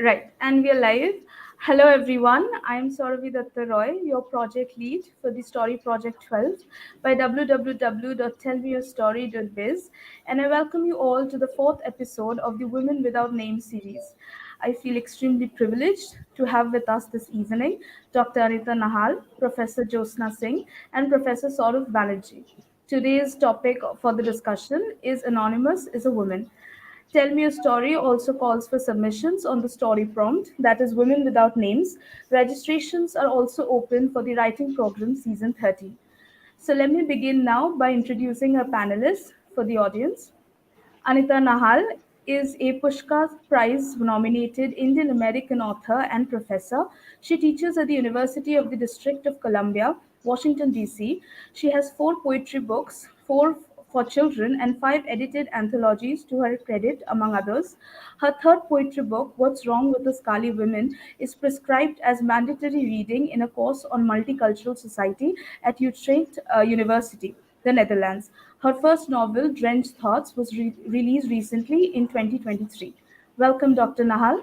Right, and we are live. Hello, everyone. I'm Sourabhi Dutta Roy, your project lead for the Story Project 12 by www.tellmeyourstory.biz, and I welcome you all to the fourth episode of the Women Without Names series. I feel extremely privileged to have with us this evening Dr. Anita Nahal, Professor Jyotsna Singh, and Professor Sourav Banerjee. Today's topic for the discussion is Anonymous is a Woman. Tell Me a Story also calls for submissions on the story prompt, that is, Women Without Names. Registrations are also open for the Writing Program Season 13. So let me begin now by introducing our panelists for the audience. Anita Nahal is a Pushka Prize nominated Indian American author and professor. She teaches at the University of the District of Columbia, Washington, D.C. She has four poetry books, four for children, and five edited anthologies to her credit, among others. Her third poetry book, What's Wrong with Us Kali Women, is prescribed as mandatory reading in a course on multicultural society at Utrecht University, the Netherlands. Her first novel, Drenched Thoughts, was released recently in 2023. Welcome, Dr. Nahal.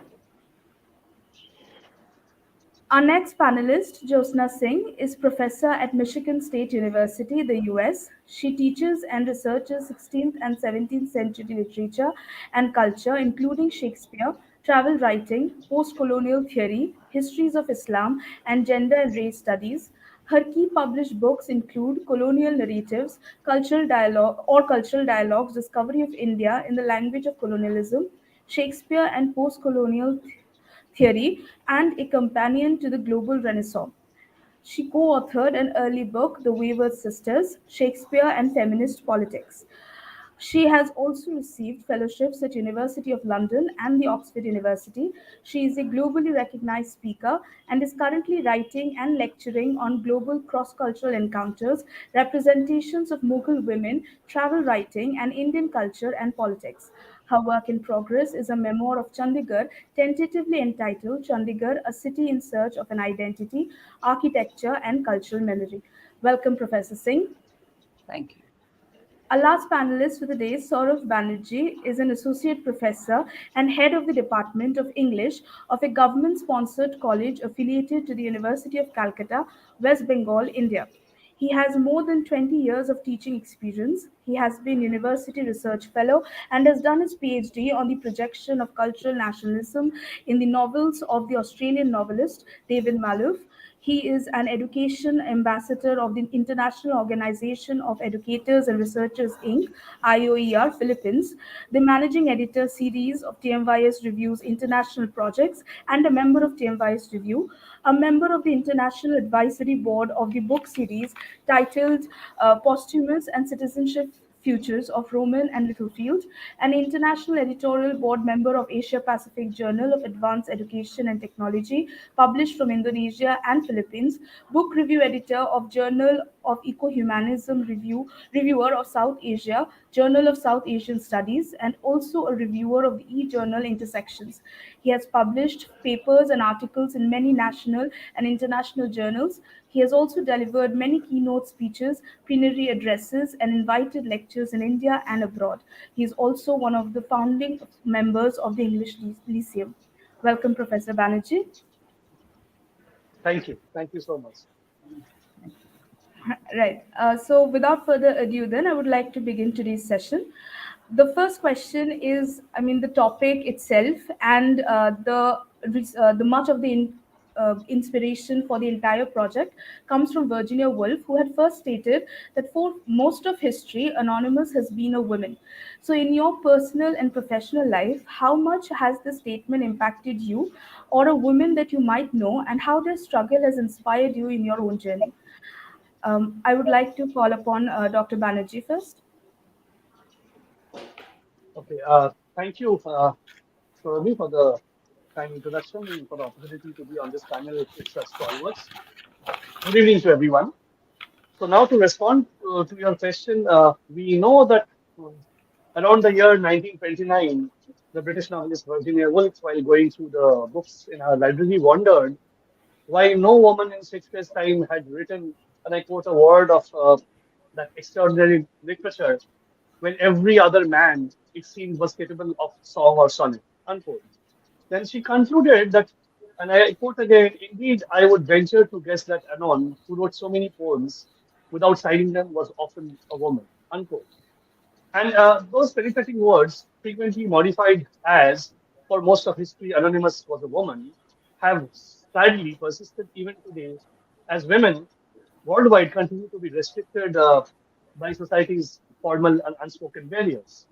Our next panelist, Jyotsna Singh, is professor at Michigan State University, the US. She teaches and researches 16th and 17th century literature and culture, including Shakespeare, travel writing, post colonial theory, histories of Islam, and gender and race studies. Her key published books include Colonial Narratives, Cultural Dialogues, Discovery of India in the Language of Colonialism, Shakespeare and Post Colonial Theory, and a companion to the global Renaissance. She co authored an early book, The Wayward Sisters Shakespeare and Feminist Politics. She has also received fellowships at University of London and the Oxford University. She is a globally recognized speaker and is currently writing and lecturing on global cross-cultural encounters, representations of Mughal women, travel writing, and Indian culture and politics. Her work in progress is a memoir of Chandigarh, tentatively entitled Chandigarh, a city in search of an identity, architecture, and cultural memory. Welcome, Professor Singh. Thank you. Our last panelist for the day, Sourav Banerjee, is an associate professor and head of the Department of English of a government sponsored college affiliated to the University of Calcutta, West Bengal, India. He has more than 20 years of teaching experience. He has been University Research Fellow and has done his PhD on the projection of cultural nationalism in the novels of the Australian novelist David Malouf. He is an education ambassador of the International Organization of Educators and Researchers Inc., IOER Philippines, the managing editor series of TMYS Review's international projects, and a member of TMYS Review, a member of the International Advisory Board of the book series titled Posthumous and Citizenship Futures of Roman and Littlefield, an international editorial board member of Asia Pacific Journal of Advanced Education and Technology, published from Indonesia and Philippines, book review editor of Journal of Ecohumanism reviewer of South Asia, Journal of South Asian Studies, and also a reviewer of the e-journal Intersections. He has published papers and articles in many national and international journals. He has also delivered many keynote speeches, plenary addresses, and invited lectures in India and abroad. He is also one of the founding members of the English Lyceum. Welcome, Professor Banerjee. Thank you. Thank you so much. Right. So, without further ado, then I would like to begin today's session. The first question is, the topic itself and the much of the inspiration for the entire project comes from Virginia Woolf, who had first stated that for most of history, Anonymous has been a woman. So, in your personal and professional life, how much has this statement impacted you, or a woman that you might know, and how their struggle has inspired you in your own journey? I would like to call upon Dr. Banerjee first. Okay. Thank you, Sourabhi, for the kind introduction and for the opportunity to be on this panel with such stalwarts. Good evening to everyone. So now to respond to your question, we know that around the year 1929, the British novelist Virginia Woolf, while going through the books in her library, wondered why no woman in Shakespeare's time had written, and I quote, a word of that extraordinary literature when every other man, it seemed, was capable of song or sonnet. Unquote. Then she concluded that, and I quote again, indeed, I would venture to guess that Anon, who wrote so many poems without signing them, was often a woman. Unquote. And those penetrating words, frequently modified as, for most of history, Anonymous was a woman, have sadly persisted even today, as women worldwide continue to be restricted by society's formal and unspoken barriers.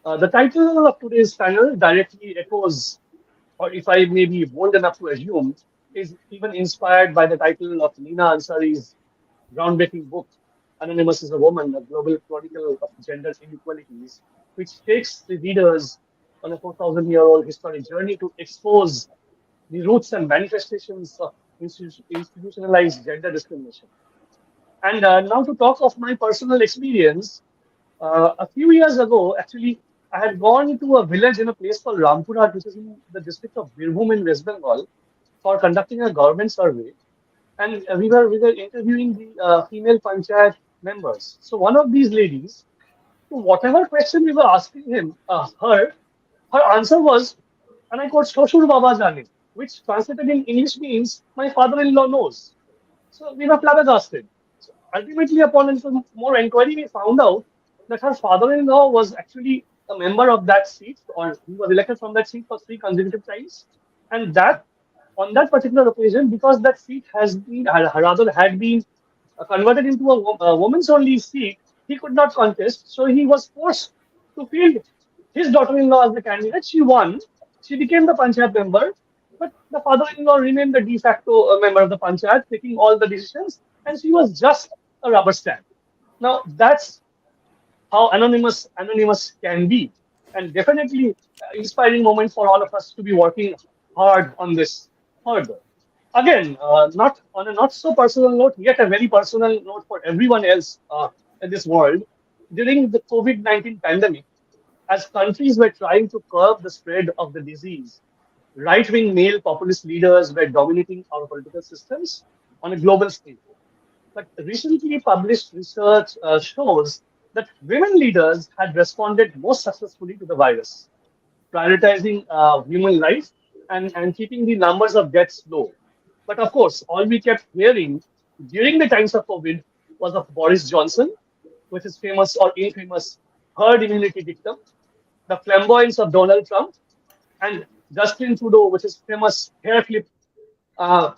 The title of today's panel directly echoes, or if I may be bold enough to assume, is even inspired by the title of Nina Ansari's groundbreaking book, Anonymous is a Woman, a Global Chronicle of Gender Inequalities, which takes the readers on a 4,000-year-old historic journey to expose the roots and manifestations of institutionalized gender discrimination. And now to talk of my personal experience, a few years ago, actually, I had gone to a village in a place called Rampurhat, which is in the district of Birbhum in West Bengal, for conducting a government survey. And we were interviewing the female panchayat members. So one of these ladies, to whatever question we were asking her answer was, and I quote, "Shoshur Baba Jane," which translated in English means, "My father-in-law knows." So we were flabbergasted. So ultimately, upon more inquiry, we found out that her father-in-law was actually a member of that seat, or he was elected from that seat for three consecutive times, and that on that particular occasion, because that seat has been, rather had been converted into a woman's only seat, he could not contest. So he was forced to field his daughter-in-law as the candidate. She won. She became the panchayat member, but the father-in-law remained the de facto member of the panchayat, taking all the decisions, and she was just a rubber stamp. Now that's how anonymous can be, and definitely inspiring moment for all of us to be working hard on this further. Again, not on a not so personal note, yet a very personal note for everyone else in this world. During the COVID-19 pandemic, as countries were trying to curb the spread of the disease, right-wing male populist leaders were dominating our political systems on a global scale. But recently published research shows that women leaders had responded most successfully to the virus, prioritizing human life and keeping the numbers of deaths low. But of course, all we kept hearing during the times of COVID was of Boris Johnson with his famous or infamous herd immunity dictum, the flamboyance of Donald Trump, and Justin Trudeau with his famous hair flip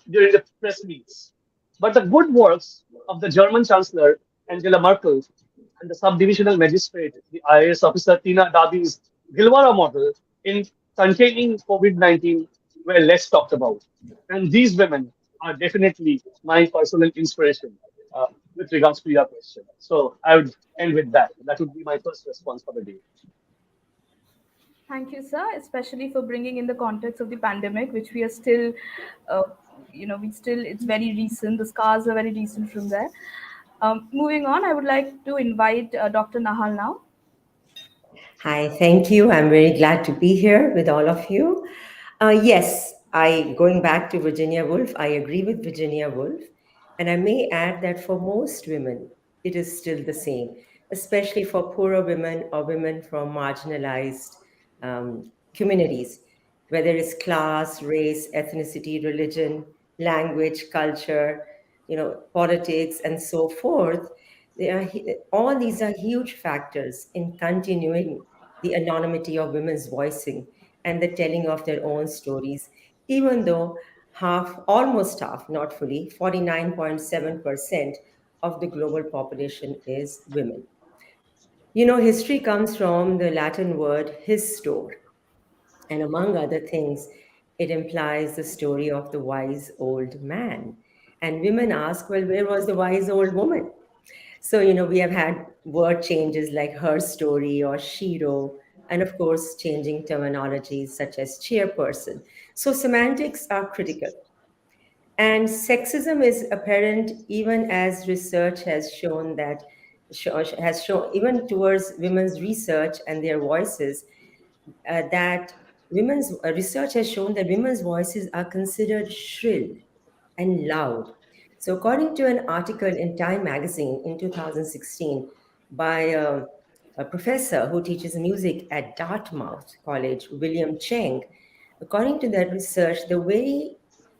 during the press meets. But the good works of the German Chancellor Angela Merkel and the subdivisional magistrate, the IAS officer Tina Dabi's Gilwara model in containing COVID-19 were less talked about. And these women are definitely my personal inspiration with regards to your question. So I would end with that. That would be my first response for the day. Thank you, sir, especially for bringing in the context of the pandemic, which we are still, uh, it's very recent. The scars are very recent from there. Moving on, I would like to invite Dr. Nahal now. Hi, thank you. I'm very glad to be here with all of you. Yes, I going back to Virginia Woolf, I agree with Virginia Woolf, and I may add that for most women, it is still the same, especially for poorer women or women from marginalized communities, whether it's class, race, ethnicity, religion, language, culture, politics, and so forth. All these are huge factors in continuing the anonymity of women's voicing and the telling of their own stories, even though almost half, not fully, 49.7% of the global population is women. History comes from the Latin word histor, and among other things, it implies the story of the wise old man. And women ask, well, where was the wise old woman? So, we have had word changes like her story or shiro, and of course, changing terminologies such as chairperson. So, semantics are critical. And sexism is apparent even as research has shown has shown, even towards women's research and their voices, that women's research has shown that women's voices are considered shrill and loud. So, according to an article in Time magazine in 2016 by a professor who teaches music at Dartmouth College, William Cheng, According to that research, the very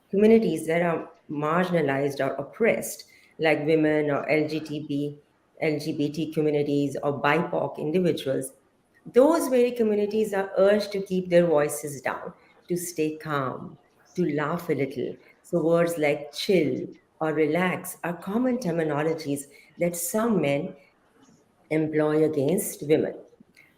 communities that are marginalized or oppressed, like women or LGBT communities or BIPOC individuals, those very communities are urged to keep their voices down, to stay calm, to laugh a little. So, words like chill or relax are common terminologies that some men employ against women.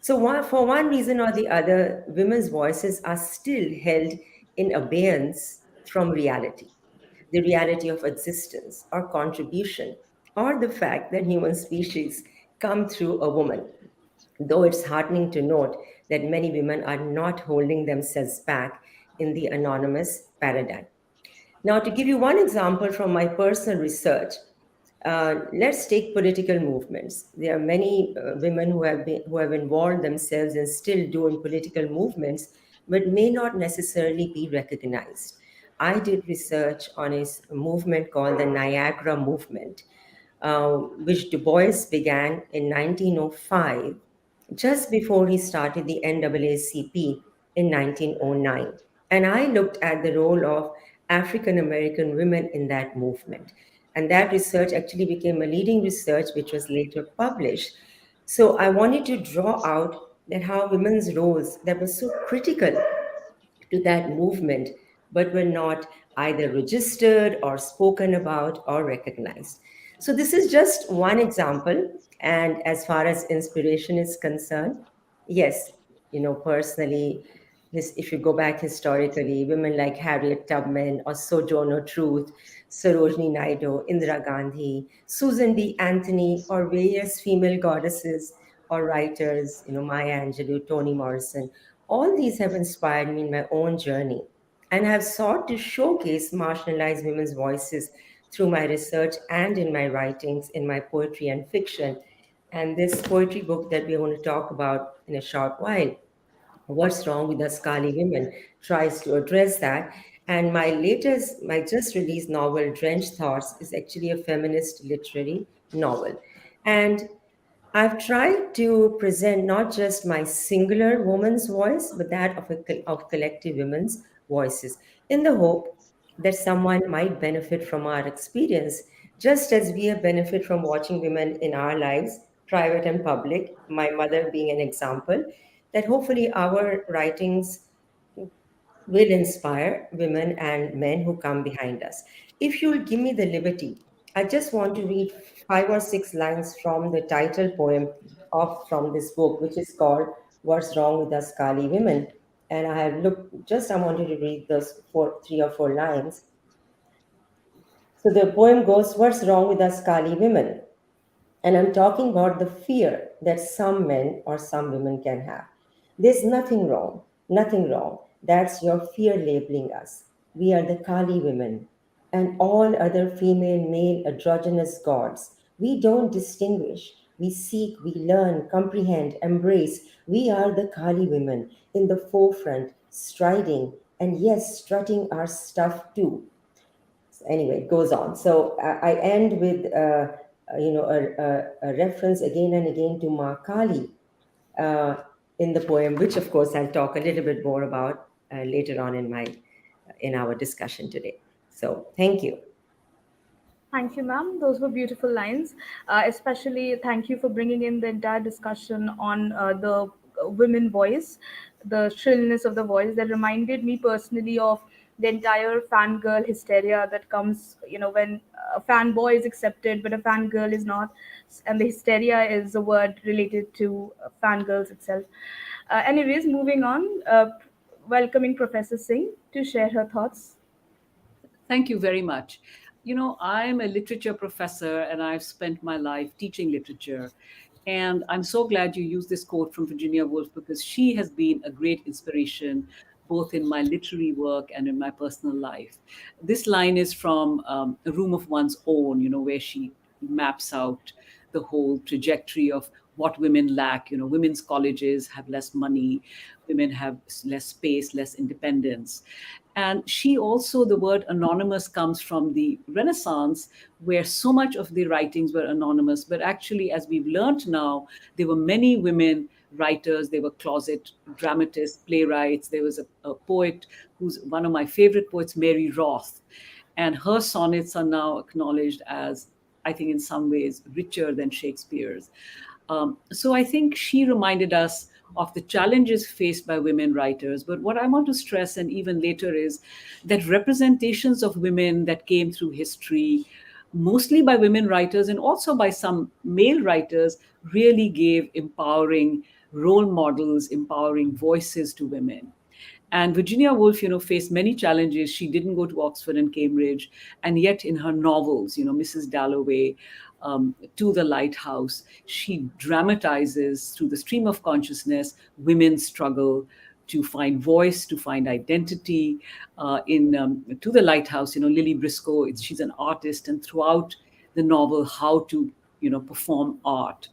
So, for one reason or the other, women's voices are still held in abeyance from reality, the reality of existence or contribution, or the fact that human species come through a woman. Though it's heartening to note that many women are not holding themselves back in the anonymous paradigm. Now, to give you one example from my personal research, let's take political movements. There are many women who have involved themselves and still do in political movements, but may not necessarily be recognized. I did research on a movement called the Niagara Movement, which Du Bois began in 1905, just before he started the NAACP in 1909. And I looked at the role of African American women in that movement. And that research actually became a leading research, which was later published. So I wanted to draw out that how women's roles that were so critical to that movement, but were not either registered or spoken about or recognized. So, this is just one example. And as far as inspiration is concerned, yes, personally, if you go back historically, women like Harriet Tubman or Sojourner Truth, Sarojini Naidu, Indira Gandhi, Susan B. Anthony, or various female goddesses or writers, Maya Angelou, Toni Morrison, all these have inspired me in my own journey, and I have sought to showcase marginalized women's voices through my research and in my writings, in my poetry and fiction. And this poetry book that we're going to talk about in a short while, What's Wrong with Us Kali Women, tries to address that. And my just released novel, Drenched Thoughts, is actually a feminist literary novel. And I've tried to present not just my singular woman's voice, but that of collective women's voices, in the hope that someone might benefit from our experience, just as we have benefited from watching women in our lives, private and public, my mother being an example, that hopefully our writings will inspire women and men who come behind us. If you'll give me the liberty, I just want to read 5 or 6 lines from the title poem of from this book, which is called "What's Wrong with Us Kali Women." And I have looked. Just I wanted to read those 3 or 4 lines. So the poem goes, "What's wrong with us Kali women?" And I'm talking about the fear that some men or some women can have. There's nothing wrong, nothing wrong. That's your fear labeling us. We are the Kali women and all other female, male, androgynous gods. We don't distinguish. We seek, we learn, comprehend, embrace. We are the Kali women in the forefront, striding, and yes, strutting our stuff too. So anyway, it goes on. So I end with a reference again and again to Ma Kali uh, in the poem, which of course I'll talk a little bit more about later on in our discussion today. So thank you. Thank you, ma'am. Those were beautiful lines. Especially, thank you for bringing in the entire discussion on the women voice, the shrillness of the voice. That reminded me personally of the entire fangirl hysteria that comes, when a fanboy is accepted but a fangirl is not. And the hysteria is a word related to fangirls itself. Anyways, moving on, welcoming Professor Singh to share her thoughts. Thank you very much. I'm a literature professor and I've spent my life teaching literature. And I'm so glad you used this quote from Virginia Woolf because she has been a great inspiration both in my literary work and in my personal life. This line is from A Room of One's Own, where she maps out the whole trajectory of what women lack. Women's colleges have less money, women have less space, less independence. And she also, the word anonymous comes from the Renaissance, where so much of the writings were anonymous. But actually, as we've learned now, there were many women writers, they were closet dramatists, playwrights. There was a poet who's one of my favorite poets, Mary Roth, and her sonnets are now acknowledged as, I think, in some ways, richer than Shakespeare's. So I think she reminded us of the challenges faced by women writers. But what I want to stress, and even later, is that representations of women that came through history, mostly by women writers and also by some male writers, really gave empowering role models, empowering voices to women. And Virginia Woolf, faced many challenges. She didn't go to Oxford and Cambridge, and yet in her novels, Mrs. Dalloway, To the Lighthouse, she dramatizes through the stream of consciousness women's struggle to find voice, to find identity. In To the Lighthouse, Lily Briscoe, she's an artist, and throughout the novel, how to, perform art.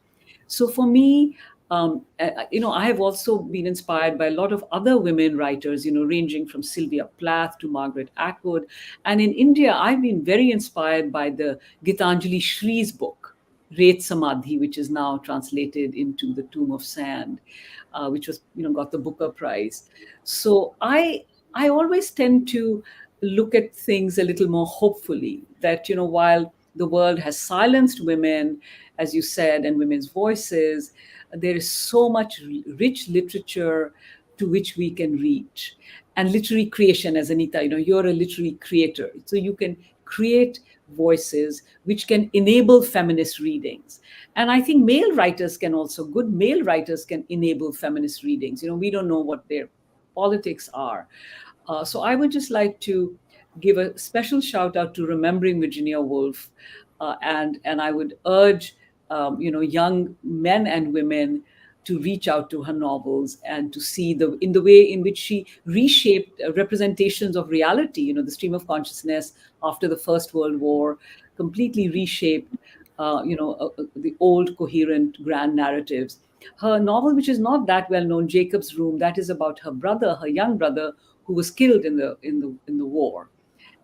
So for me, I have also been inspired by a lot of other women writers, ranging from Sylvia Plath to Margaret Atwood. And in India, I've been very inspired by the Gitanjali Shree's book, Ret Samadhi, which is now translated into The Tomb of Sand, which was, got the Booker Prize. So I always tend to look at things a little more hopefully, that, while the world has silenced women, as you said, and women's voices, there is so much rich literature to which we can reach. And literary creation, as Anita, you're a literary creator. So you can create voices which can enable feminist readings. And I think good male writers can enable feminist readings. We don't know what their politics are. So I would just like to give a special shout out to remembering Virginia Woolf, and I would urge young men and women to reach out to her novels and to see the way in which she reshaped representations of reality. The stream of consciousness after the First World War completely reshaped the old coherent grand narratives. Her novel, which is not that well known, Jacob's Room, that is about her young brother, who was killed in the war,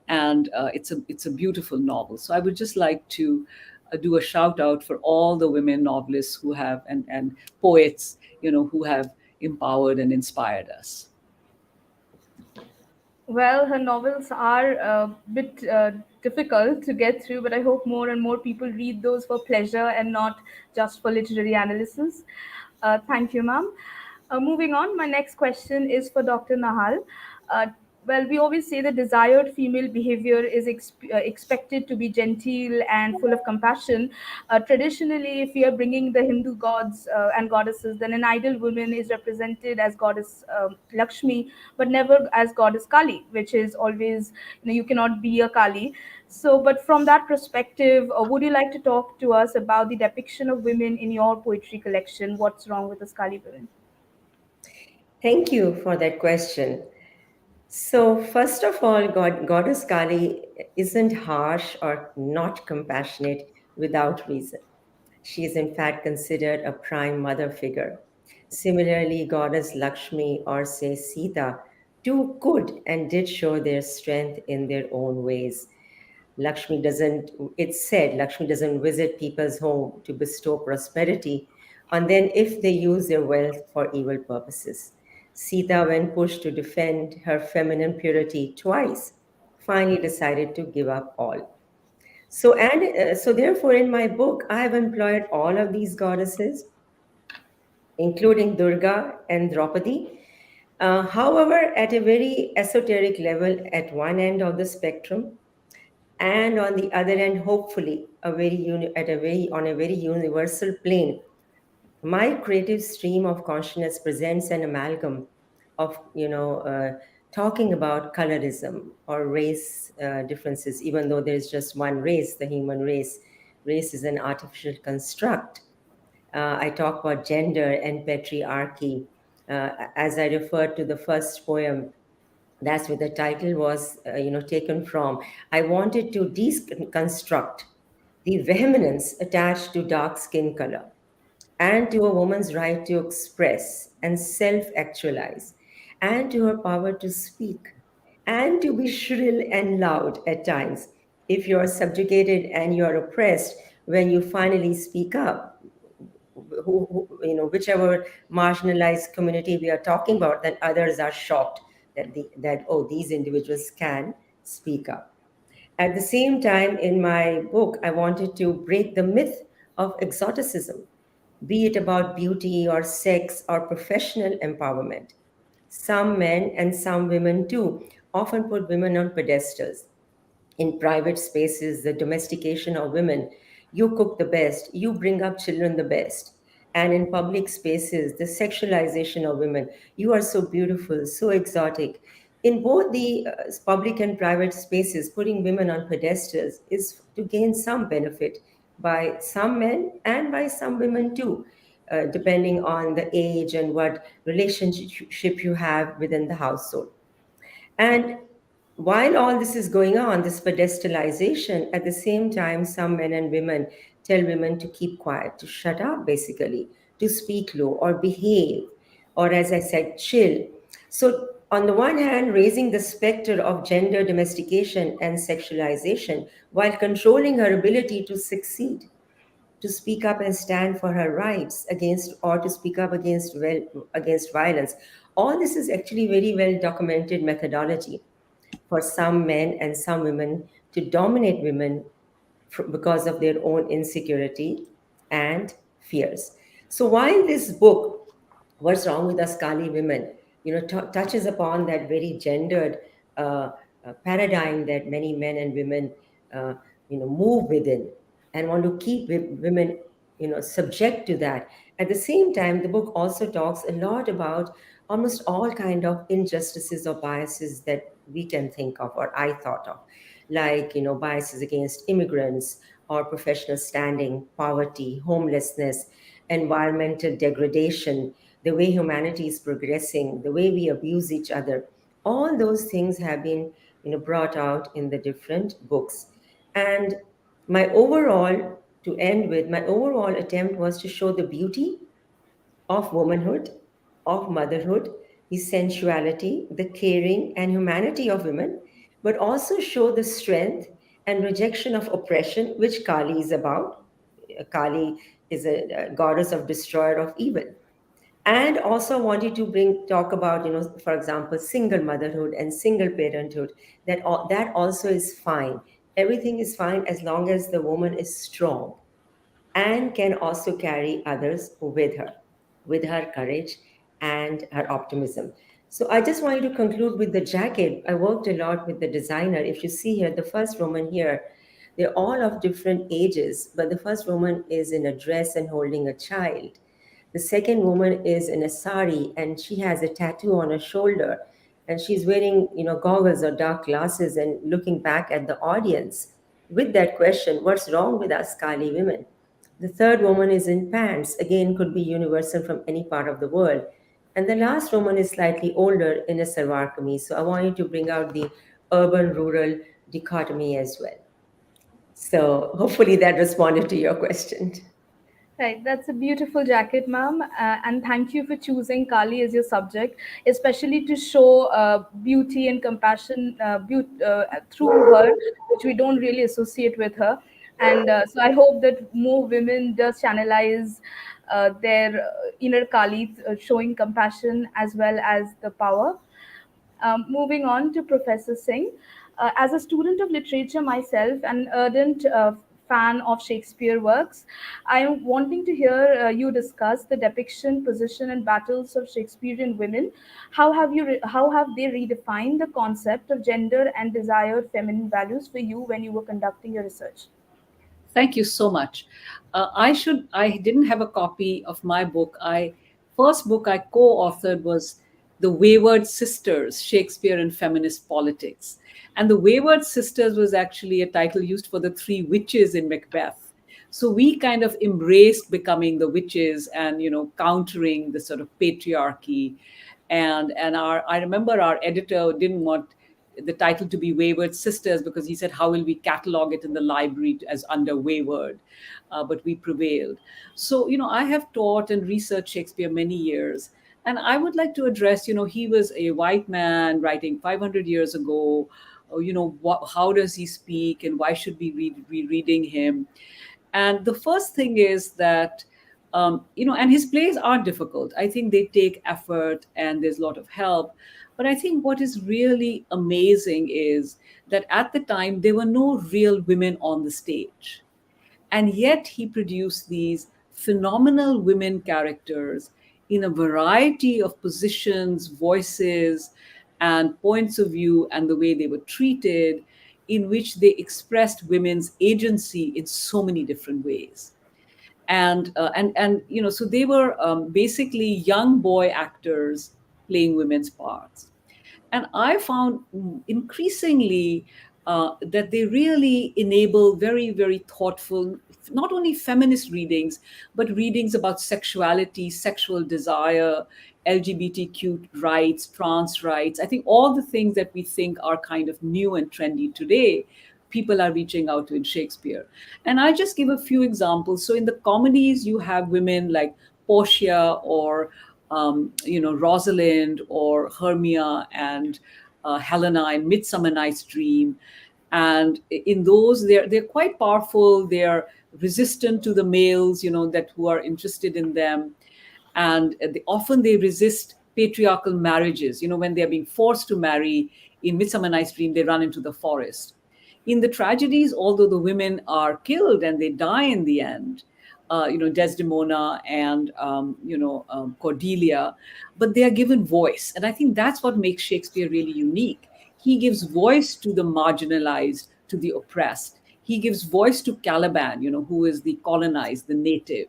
and it's a beautiful novel. So I would just like to do a shout out for all the women novelists who have and poets, who have empowered and inspired us. Well, her novels are a bit difficult to get through, but I hope more and more people read those for pleasure and not just for literary analysis. Thank you, ma'am. Moving on, my next question is for Dr. Nahal. Uh, well, we always say the desired female behavior is expected to be genteel and full of compassion. Traditionally, if we are bringing the Hindu gods and goddesses, then an ideal woman is represented as goddess Lakshmi, but never as goddess Kali, which is always, you cannot be a Kali. So, but from that perspective, would you like to talk to us about the depiction of women in your poetry collection? What's wrong with the Kali women? Thank you for that question. So, first of all, Goddess Kali isn't harsh or not compassionate without reason. She is, in fact, considered a prime mother figure. Similarly, Goddess Lakshmi or, say, Sita, too could and did show their strength in their own ways. It's said, Lakshmi doesn't visit people's home to bestow prosperity on them if they use their wealth for evil purposes. Sita, when pushed to defend her feminine purity twice, finally decided to give up all. So therefore, in my book, I have employed all of these goddesses, including Durga and Draupadi. However, at a very esoteric level, at one end of the spectrum, and on the other end, hopefully, on a very universal plane, my creative stream of consciousness presents an amalgam of talking about colorism or race differences, even though there's just one race, the human race. Race is an artificial construct. I talk about gender and patriarchy. As I referred to the first poem, that's where the title was taken from. I wanted to deconstruct the vehemence attached to dark skin color and to a woman's right to express and self actualize, and to her power to speak, and to be shrill and loud at times. If you're subjugated and you're oppressed, when you finally speak up, whichever marginalized community we are talking about, then others are shocked that oh, these individuals can speak up. At the same time, in my book, I wanted to break the myth of exoticism, be it about beauty or sex or professional empowerment. Some men and some women too often put women on pedestals. In private spaces, the domestication of women, you cook the best, you bring up children the best. And in public spaces, the sexualization of women, you are so beautiful, so exotic. In both the public and private spaces, putting women on pedestals is to gain some benefit by some men and by some women too, depending on the age and what relationship you have within the household. And while all this is going on, this pedestalization, at the same time, some men and women tell women to keep quiet, to shut up, basically, to speak low or behave, or as I said, chill. So, on the one hand, raising the specter of gender domestication and sexualization while controlling her ability to succeed, to speak up and stand for her rights against, or to speak up against, against violence. All this is actually very well documented methodology for some men and some women to dominate women because of their own insecurity and fears. So while this book, What's Wrong with Us Kali Women, touches upon that very gendered paradigm that many men and women, uh, move within and want to keep women, subject to that. At the same time, the book also talks a lot about almost all kind of injustices or biases that we can think of or I thought of, like biases against immigrants or professional standing, poverty, homelessness, environmental degradation, the way humanity is progressing, the way we abuse each other. All those things have been brought out in the different books. And my overall, to end with, my overall attempt was to show the beauty of womanhood, of motherhood, the sensuality, the caring, and humanity of women, but also show the strength and rejection of oppression, which Kali is about. Kali is a goddess of destroyer of evil. And also wanted to bring talk about, for example, single motherhood and single parenthood. That also is fine. Everything is fine as long as the woman is strong and can also carry others with her courage and her optimism. So I just wanted to conclude with the jacket. I worked a lot with the designer. If you see here, the first woman here, they're all of different ages, but the first woman is in a dress and holding a child. The second woman is in a sari and she has a tattoo on her shoulder and she's wearing, goggles or dark glasses and looking back at the audience with that question, what's wrong with us Kali women? The third woman is in pants, again, could be universal from any part of the world. And the last woman is slightly older in a salwar kameez. So I wanted to bring out the urban rural dichotomy as well. So hopefully that responded to your question. Right, that's a beautiful jacket, ma'am. And thank you for choosing Kali as your subject, especially to show beauty and compassion through her, which we don't really associate with her. And so I hope that more women just channelize their inner Kali, showing compassion as well as the power. Moving on to Professor Singh. As a student of literature myself, and an ardent fan of Shakespeare works, I am wanting to hear you discuss the depiction, position, and battles of Shakespearean women. How have they redefined the concept of gender and desired feminine values for you when you were conducting your research? Thank you so much. I didn't have a copy of my book. First book I co-authored was The Wayward Sisters, Shakespeare and Feminist Politics. And The Wayward Sisters was actually a title used for the three witches in Macbeth. So we kind of embraced becoming the witches and, countering the sort of patriarchy. And I remember our editor didn't want the title to be Wayward Sisters because he said, how will we catalog it in the library as under Wayward? But we prevailed. So, I have taught and researched Shakespeare many years. And I would like to address, he was a white man writing 500 years ago. How does he speak and why should we be reading him? And the first thing is that And his plays are difficult. I think they take effort and there's a lot of help. But I think what is really amazing is that at the time, there were no real women on the stage. And yet he produced these phenomenal women characters in a variety of positions, voices, and points of view, and the way they were treated, in which they expressed women's agency in so many different ways. And so they were basically young boy actors playing women's parts. And I found increasingly that they really enable very, very thoughtful, not only feminist readings, but readings about sexuality, sexual desire, LGBTQ rights, trans rights. I think all the things that we think are kind of new and trendy today, people are reaching out to in Shakespeare. And I just give a few examples. So in the comedies, you have women like Portia or Rosalind or Hermia and Helena in Midsummer Night's Dream. And in those, they're quite powerful. They're resistant to the males, that who are interested in them, and often they resist patriarchal marriages. When they're being forced to marry in Midsummer Night's Dream, they run into the forest. In the tragedies, although the women are killed and they die in the end, Desdemona and Cordelia, but they are given voice, and I think that's what makes Shakespeare really unique. He gives voice to the marginalized, to the oppressed. He gives voice to Caliban, who is the colonized, the native,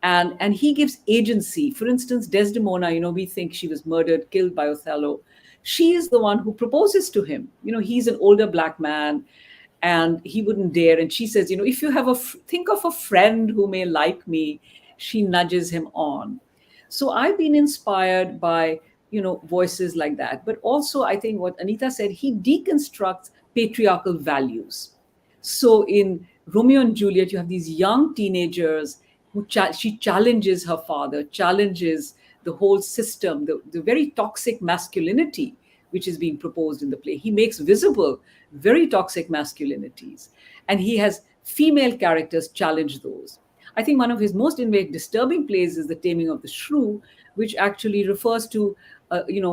and he gives agency. For instance, Desdemona, we think she was murdered, killed by Othello. She is the one who proposes to him. He's an older black man and he wouldn't dare. And she says, if you have think of a friend who may like me. She nudges him on. So I've been inspired by voices like that. But also, I think what Anita said, he deconstructs patriarchal values. So in Romeo and Juliet, you have these young teenagers who she challenges her father, challenges the whole system, the very toxic masculinity which is being proposed in the play. He makes visible very toxic masculinities, and he has female characters challenge those. I think one of his most disturbing plays is The Taming of the Shrew, which actually refers to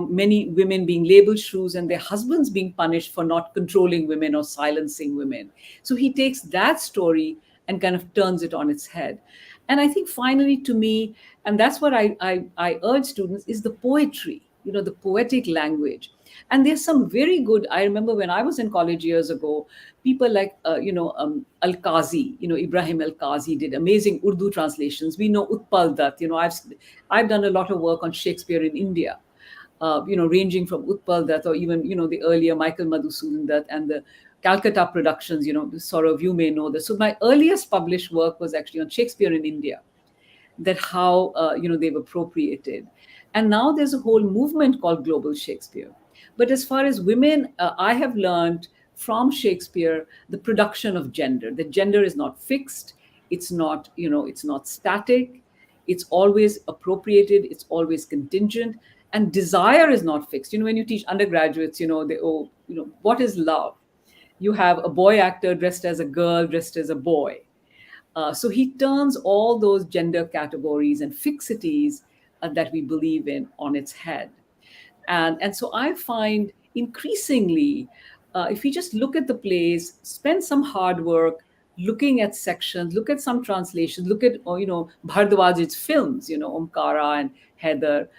many women being labeled shrews and their husbands being punished for not controlling women or silencing women. So he takes that story and kind of turns it on its head. And I think finally, to me, and that's what I urge students, is the poetry, the poetic language. And there's some very good, I remember when I was in college years ago, people like, Al-Qazi, Ibrahim Al-Qazi did amazing Urdu translations. We know Utpal Dutt, I've done a lot of work on Shakespeare in India, ranging from Utpal Dutt or even, the earlier Michael Madhusudan Dutt and the Calcutta productions, Sourav, you may know this. So my earliest published work was actually on Shakespeare in India, that how, they've appropriated. And now there's a whole movement called Global Shakespeare. But as far as women, I have learned from Shakespeare the production of gender. That gender is not fixed. It's not, it's not static. It's always appropriated. It's always contingent. And desire is not fixed. When you teach undergraduates, what is love? You have a boy actor dressed as a girl, dressed as a boy. So he turns all those gender categories and fixities that we believe in on its head. And so I find increasingly, if we just look at the plays, spend some hard work looking at sections, look at some translations, look at, Bhardwaj's films, Omkara and Heather.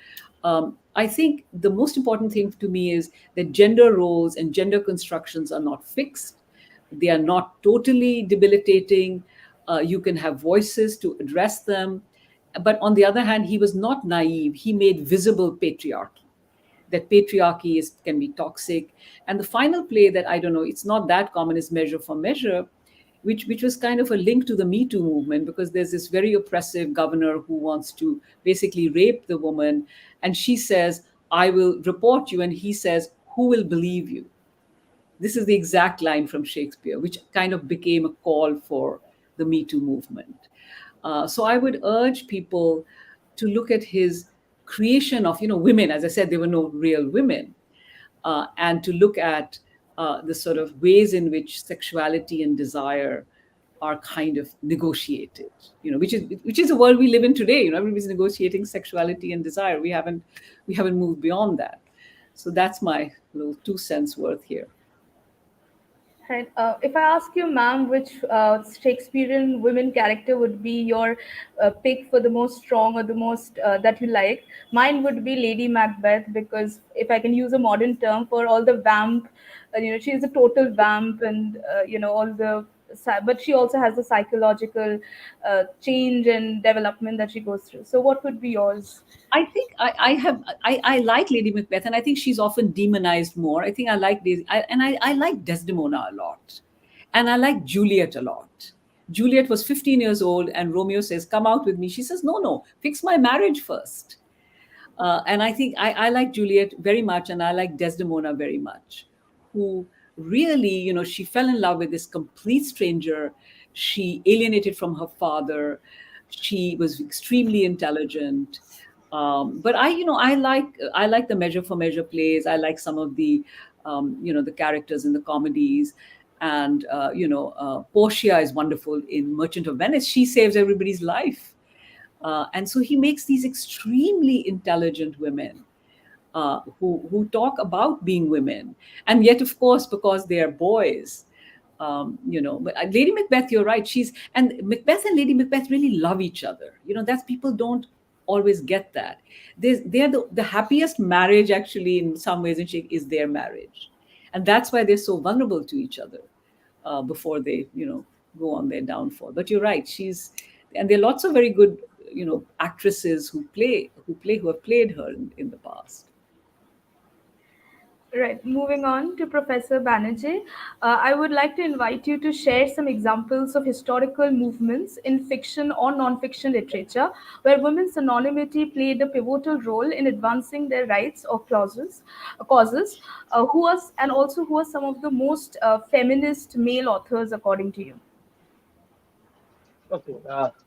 I think the most important thing to me is that gender roles and gender constructions are not fixed. They are not totally debilitating. You can have voices to address them. But on the other hand, he was not naive. He made visible patriarchy. That patriarchy can be toxic. And the final play that I don't know, it's not that common, is Measure for Measure, which was kind of a link to the Me Too movement, because there's this very oppressive governor who wants to basically rape the woman. And she says, I will report you. And he says, who will believe you? This is the exact line from Shakespeare, which kind of became a call for the Me Too movement. So I would urge people to look at his creation of, women. As I said, there were no real women, and to look at the sort of ways in which sexuality and desire are kind of negotiated, which is the world we live in today. Everybody's negotiating sexuality and desire. We haven't moved beyond that. So that's my little 2 cents worth here. Right. If I ask you, ma'am, which Shakespearean women character would be your pick for the most strong or the most that you like, mine would be Lady Macbeth, because if I can use a modern term for all the vamp, she's a total vamp, and all the. But she also has the psychological change and development that she goes through. So, what would be yours? I think I like Lady Macbeth, and I think she's often demonized more. I think I like I like Desdemona a lot, and I like Juliet a lot. Juliet was 15 years old, and Romeo says, "Come out with me." She says, "No, no, fix my marriage first." And I think I like Juliet very much, and I like Desdemona very much, who really, she fell in love with this complete stranger. She alienated from her father. She was extremely intelligent. But I like the Measure for Measure plays. I like some of the characters in the comedies. And Portia is wonderful in Merchant of Venice. She saves everybody's life. And so he makes these extremely intelligent women who talk about being women, and yet, of course, because they are boys. But Lady Macbeth, you're right. And Macbeth and Lady Macbeth really love each other. That's people don't always get that. They're the happiest marriage, actually, in some ways, is their marriage, and that's why they're so vulnerable to each other before they, go on their downfall. But you're right. And there are lots of very good, actresses who have played her in the past. Right. Moving on to Professor Banerjee, I would like to invite you to share some examples of historical movements in fiction or non-fiction literature where women's anonymity played a pivotal role in advancing their rights or causes. Who are some of the most feminist male authors according to you? Okay,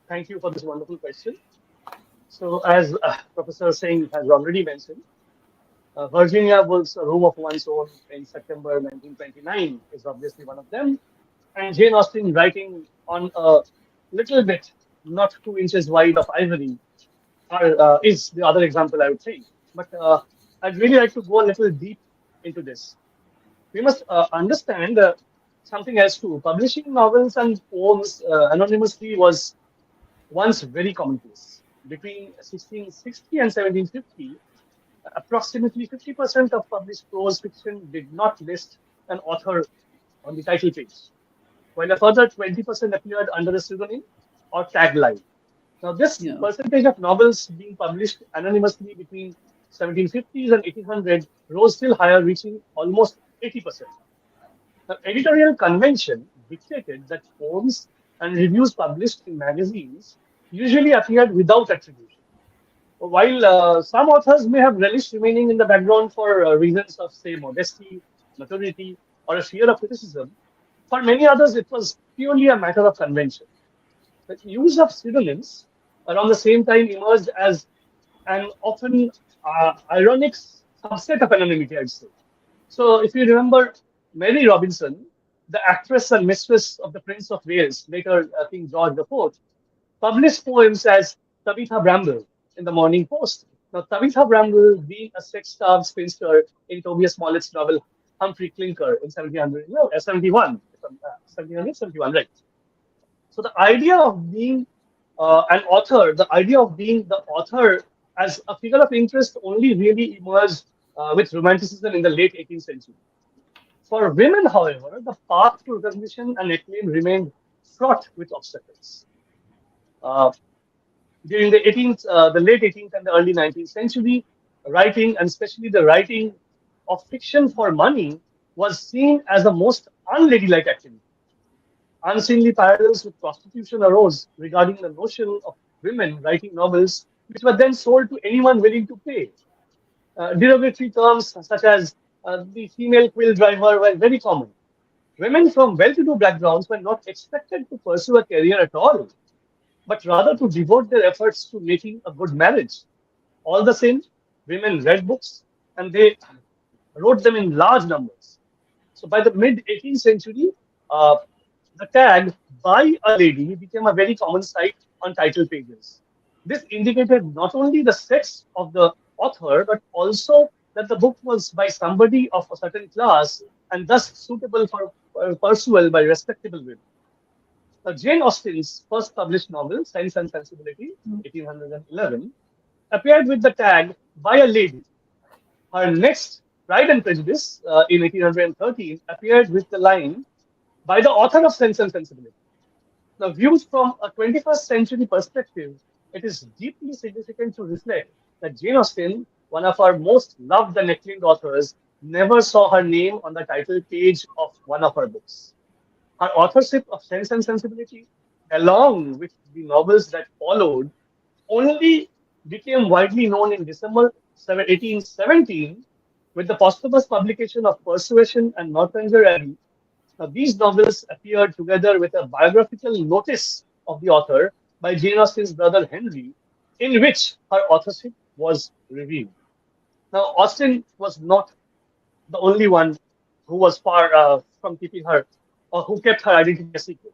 thank you for this wonderful question. So, as Professor Singh has already mentioned, Virginia Woolf's A Room of One's Own in September 1929 is obviously one of them. And Jane Austen writing on a little bit, not 2 inches wide of ivory, is the other example I would say. But I'd really like to go a little deep into this. We must understand something else too. Publishing novels and poems anonymously was once very commonplace. Between 1660 and 1750, approximately 50% of published prose fiction did not list an author on the title page, while a further 20% appeared under a pseudonym or tagline. Now, this Yeah. percentage of novels being published anonymously between 1750s and 1800 rose still higher, reaching almost 80%. The editorial convention dictated that poems and reviews published in magazines usually appeared without attribution. While some authors may have relished remaining in the background for reasons of, say, modesty, notoriety, or a fear of criticism, for many others it was purely a matter of convention. The use of pseudonyms around the same time emerged as an often ironic subset of anonymity, I'd say. So, if you remember Mary Robinson, the actress and mistress of the Prince of Wales, later King George IV, published poems as Tabitha Bramble in the Morning Post. Now, Tabitha Bramble being a sex-starved spinster in Tobias Smollett's novel Humphrey Clinker in 1700, no, 71, 1771, right? So the idea of being an author, the idea of being the author as a figure of interest only really emerged with Romanticism in the late 18th century. For women, however, the path to recognition and acclaim remained fraught with obstacles. Uh, During the late 18th and the early 19th century, writing, and especially the writing of fiction for money, was seen as the most unladylike activity. Unseemly parallels with prostitution arose regarding the notion of women writing novels, which were then sold to anyone willing to pay. Derogatory terms such as the female quill driver were very common. Women from well-to-do backgrounds were not expected to pursue a career at all, but rather to devote their efforts to making a good marriage. All the same, women read books and they wrote them in large numbers. So by the mid 18th century, uh, the tag by a lady became a very common sight on title pages. This indicated not only the sex of the author, but also that the book was by somebody of a certain class and thus suitable for perusal by respectable women. Now, Jane Austen's first published novel, Sense and Sensibility, 1811, appeared with the tag by a lady. Her next, Pride and Prejudice, in 1813, appeared with the line by the author of Sense and Sensibility. Now, viewed from a 21st century perspective, it is deeply significant to reflect that Jane Austen, one of our most loved and acclaimed authors, never saw her name on the title page of one of her books. Her authorship of Sense and Sensibility, along with the novels that followed, only became widely known in December 1817 with the posthumous publication of Persuasion and Northanger Abbey. Now, these novels appeared together with a biographical notice of the author by Jane Austen's brother Henry, in which her authorship was revealed. Now, Austen was not the only one who was far from keeping her, or who kept her identity a secret.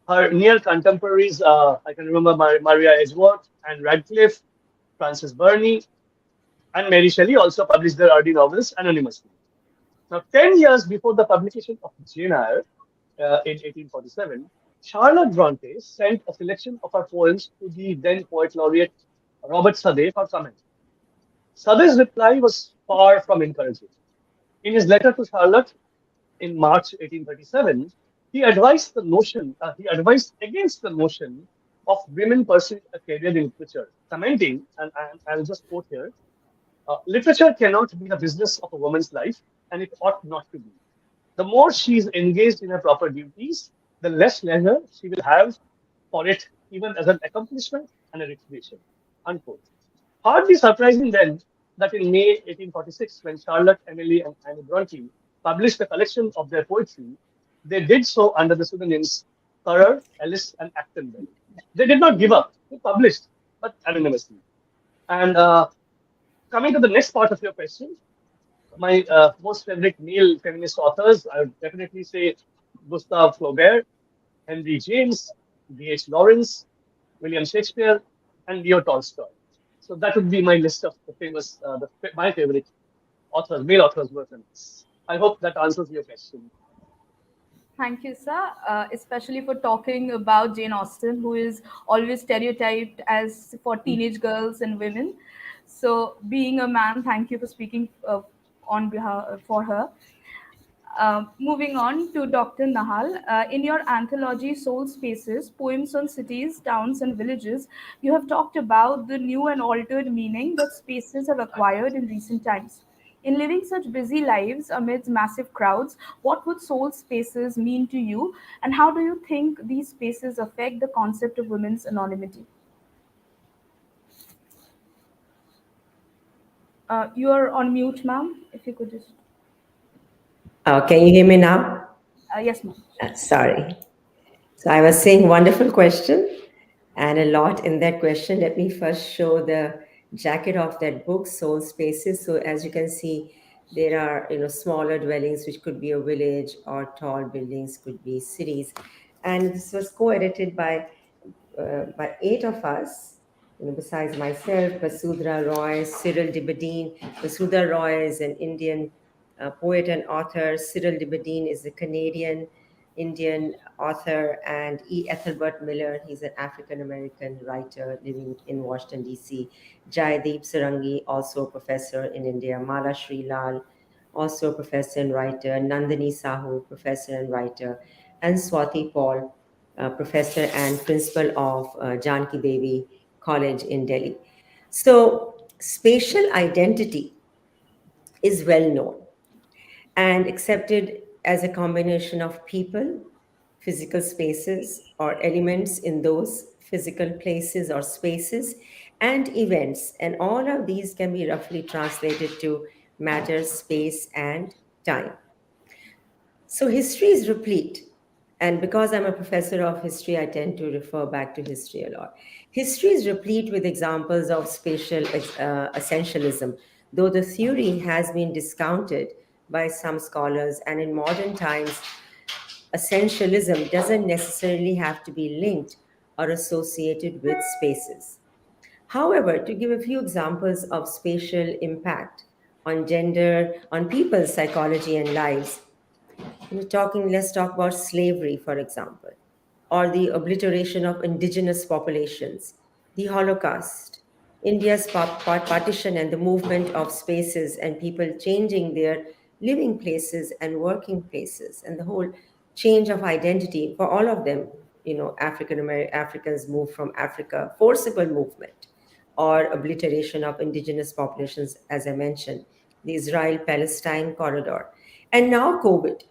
Her near contemporaries, I can remember Maria Edgeworth and Radcliffe, Frances Burney, and Mary Shelley also published their early novels anonymously. Now, 10 years before the publication of Jane Eyre in 1847, Charlotte Bronte sent a selection of her poems to the then poet laureate Robert Southey for comment. Southey's reply was far from encouraging. In his letter to Charlotte in March 1837, he advised against the notion of women pursuing a career in literature, commenting, and I'll just quote here, literature cannot be the business of a woman's life, and it ought not to be. The more she is engaged in her proper duties, the less leisure she will have for it, even as an accomplishment and a recreation. Unquote. Hardly surprising then that in May 1846, when Charlotte, Emily, and Annie Bronte published a collection of their poetry, they did so under the pseudonyms Currer, Ellis, and Acton Bell. They did not give up. They published, but anonymously. And coming to the next part of your question, my most favorite male feminist authors, I would definitely say Gustave Flaubert, Henry James, D.H. Lawrence, William Shakespeare, and Leo Tolstoy. So that would be my list of the famous, my favorite authors, male authors who are feminists. I hope that answers your question. Thank you, sir, especially for talking about Jane Austen, who is always stereotyped as for teenage girls and women. So, being a man, thank you for speaking on behalf for her. Moving on to Dr. Nahal, in your anthology Soul Spaces, Poems on Cities, Towns, and Villages, you have talked about the new and altered meaning that spaces have acquired in recent times. In living such busy lives amidst massive crowds, what would soul spaces mean to you, and how do you think these spaces affect the concept of women's anonymity? You are on mute, ma'am. If you could just. Can you hear me now? Yes, ma'am. Sorry. So I was saying, wonderful question, and a lot in that question. Let me first show the jacket of that book, Soul Spaces. So as you can see, there are smaller dwellings, which could be a village, or tall buildings, could be cities. And this was co-edited by 8 of us, besides myself, Basudra Roy, Cyril Dibadine. Basudra Roy is an Indian poet and author. Cyril Dibadine is a Canadian Indian author, and E. Ethelbert Miller, he's an African American writer living in Washington, D.C. Jaideep Sarangi, also a professor in India. Mala Srilal, also a professor and writer. Nandini Sahu, professor and writer. And Swati Paul, professor and principal of Janki Devi College in Delhi. So, spatial identity is well known and accepted as a combination of people, physical spaces, or elements in those physical places or spaces, and events. And all of these can be roughly translated to matter, space, and time. So history is replete. And because I'm a professor of history, I tend to refer back to history a lot. History is replete with examples of spatial essentialism, though the theory has been discounted by some scholars. And in modern times, essentialism doesn't necessarily have to be linked or associated with spaces. However, to give a few examples of spatial impact on gender, on people's psychology and lives, let's talk about slavery, for example, or the obliteration of indigenous populations, the Holocaust, India's partition and the movement of spaces and people changing their living places and working places, and the whole change of identity for all of them. Africans moved from Africa, forcible movement, or obliteration of indigenous populations, as I mentioned, the Israel Palestine corridor. And now COVID.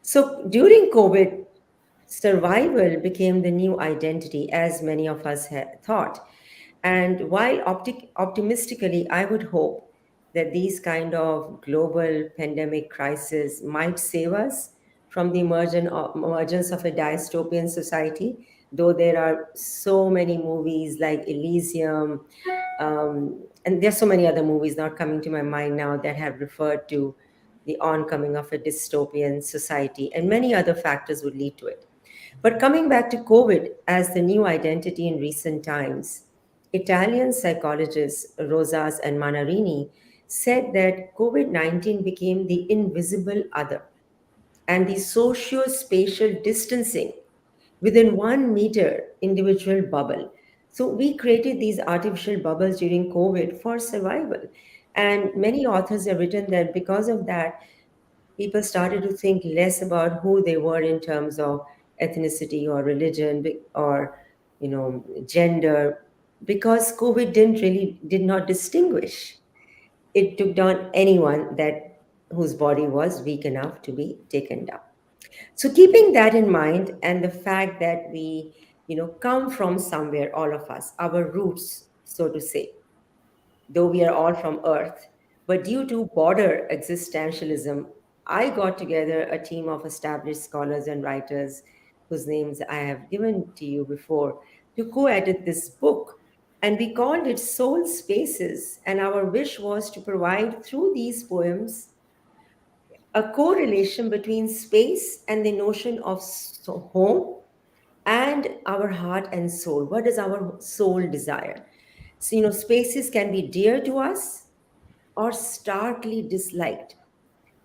So during COVID, survival became the new identity, as many of us had thought. And while optimistically, I would hope that these kind of global pandemic crises might save us from the emergence of a dystopian society, though there are so many movies like Elysium, and there's so many other movies not coming to my mind now that have referred to the oncoming of a dystopian society, and many other factors would lead to it. But coming back to COVID as the new identity in recent times, Italian psychologists Rosas and Manarini said that COVID 19 became the invisible other, and the socio-spatial distancing within 1 meter individual bubble. So we created these artificial bubbles during COVID for survival. And many authors have written that because of that, people started to think less about who they were in terms of ethnicity or religion or gender, because COVID did not distinguish. It took down anyone that whose body was weak enough to be taken down. So keeping that in mind, and the fact that we come from somewhere, all of us, our roots, so to say, though we are all from Earth. But due to border existentialism, I got together a team of established scholars and writers whose names I have given to you before to co edit this book. And we called it Soul Spaces. And our wish was to provide through these poems a correlation between space and the notion of home and our heart and soul. What does our soul desire? So, spaces can be dear to us or starkly disliked,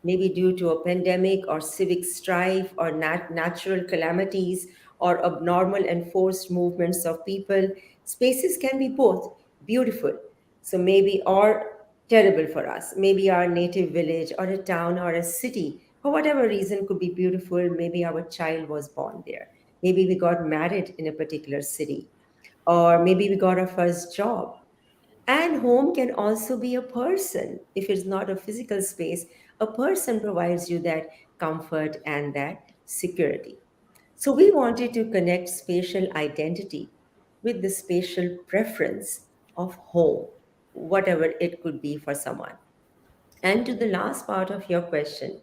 maybe due to a pandemic or civic strife or natural calamities or abnormal and forced movements of people. Spaces can be both beautiful, so maybe, or terrible for us. Maybe our native village or a town or a city, for whatever reason, could be beautiful. Maybe our child was born there. Maybe we got married in a particular city, or maybe we got our first job. And home can also be a person. If it's not a physical space, a person provides you that comfort and that security. So we wanted to connect spatial identity with the spatial preference of home, whatever it could be for someone. And to the last part of your question,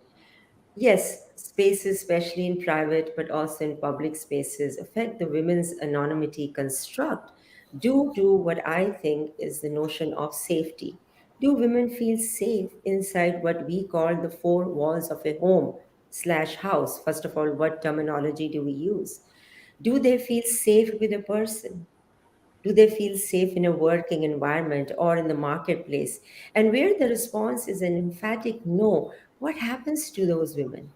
yes, spaces, especially in private but also in public spaces, affect the women's anonymity construct due to what I think is the notion of safety. Do women feel safe inside what we call the four walls of a home slash house? First of all, what terminology do we use? Do they feel safe with a person? Do they feel safe in a working environment or in the marketplace? And where the response is an emphatic no, what happens to those women?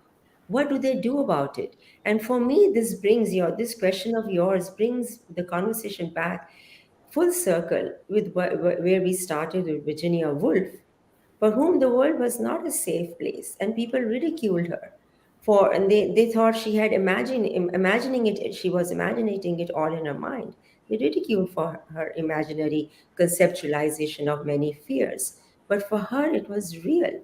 What do they do about it? And for me, this question of yours brings the conversation back full circle with where we started with Virginia Woolf, for whom the world was not a safe place, and people ridiculed her and they thought she had imagining it, she was imagining it all in her mind. They ridiculed for her imaginary conceptualization of many fears, but for her it was real,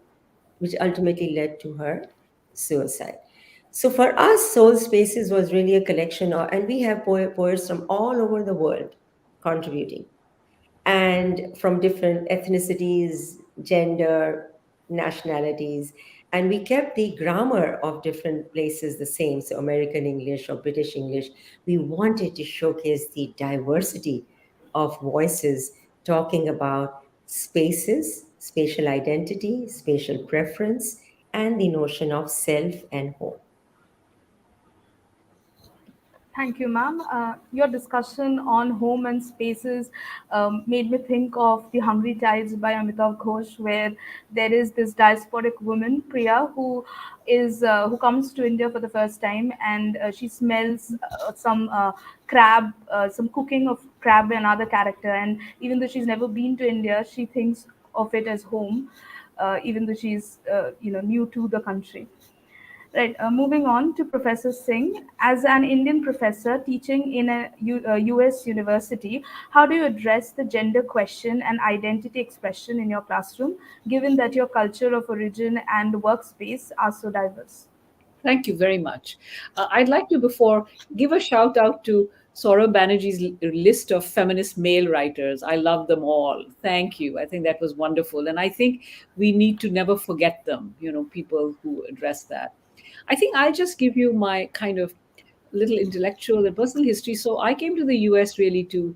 which ultimately led to her suicide. So for us, Soul Spaces was really a collection of, and we have poets from all over the world contributing, and from different ethnicities, gender, nationalities. And we kept the grammar of different places the same, so American English or British English. We wanted to showcase the diversity of voices talking about spaces, spatial identity, spatial preference, and the notion of self and home. Thank you, ma'am. Your discussion on home and spaces made me think of The Hungry Tides by Amitav Ghosh, where there is this diasporic woman, Priya, who comes to India for the first time, and she smells some crab, some cooking of crab by another character, and even though she's never been to India, she thinks of it as home, even though she's new to the country. Right. Moving on to Professor Singh. As an Indian professor teaching in a US university, how do you address the gender question and identity expression in your classroom, given that your culture of origin and workspace are so diverse? Thank you very much. I'd like to, before, give a shout out to Sourabhi Banerjee's list of feminist male writers. I love them all. Thank you. I think that was wonderful. And I think we need to never forget them, people who address that. I think I'll just give you my kind of little intellectual and personal history. So I came to the US really to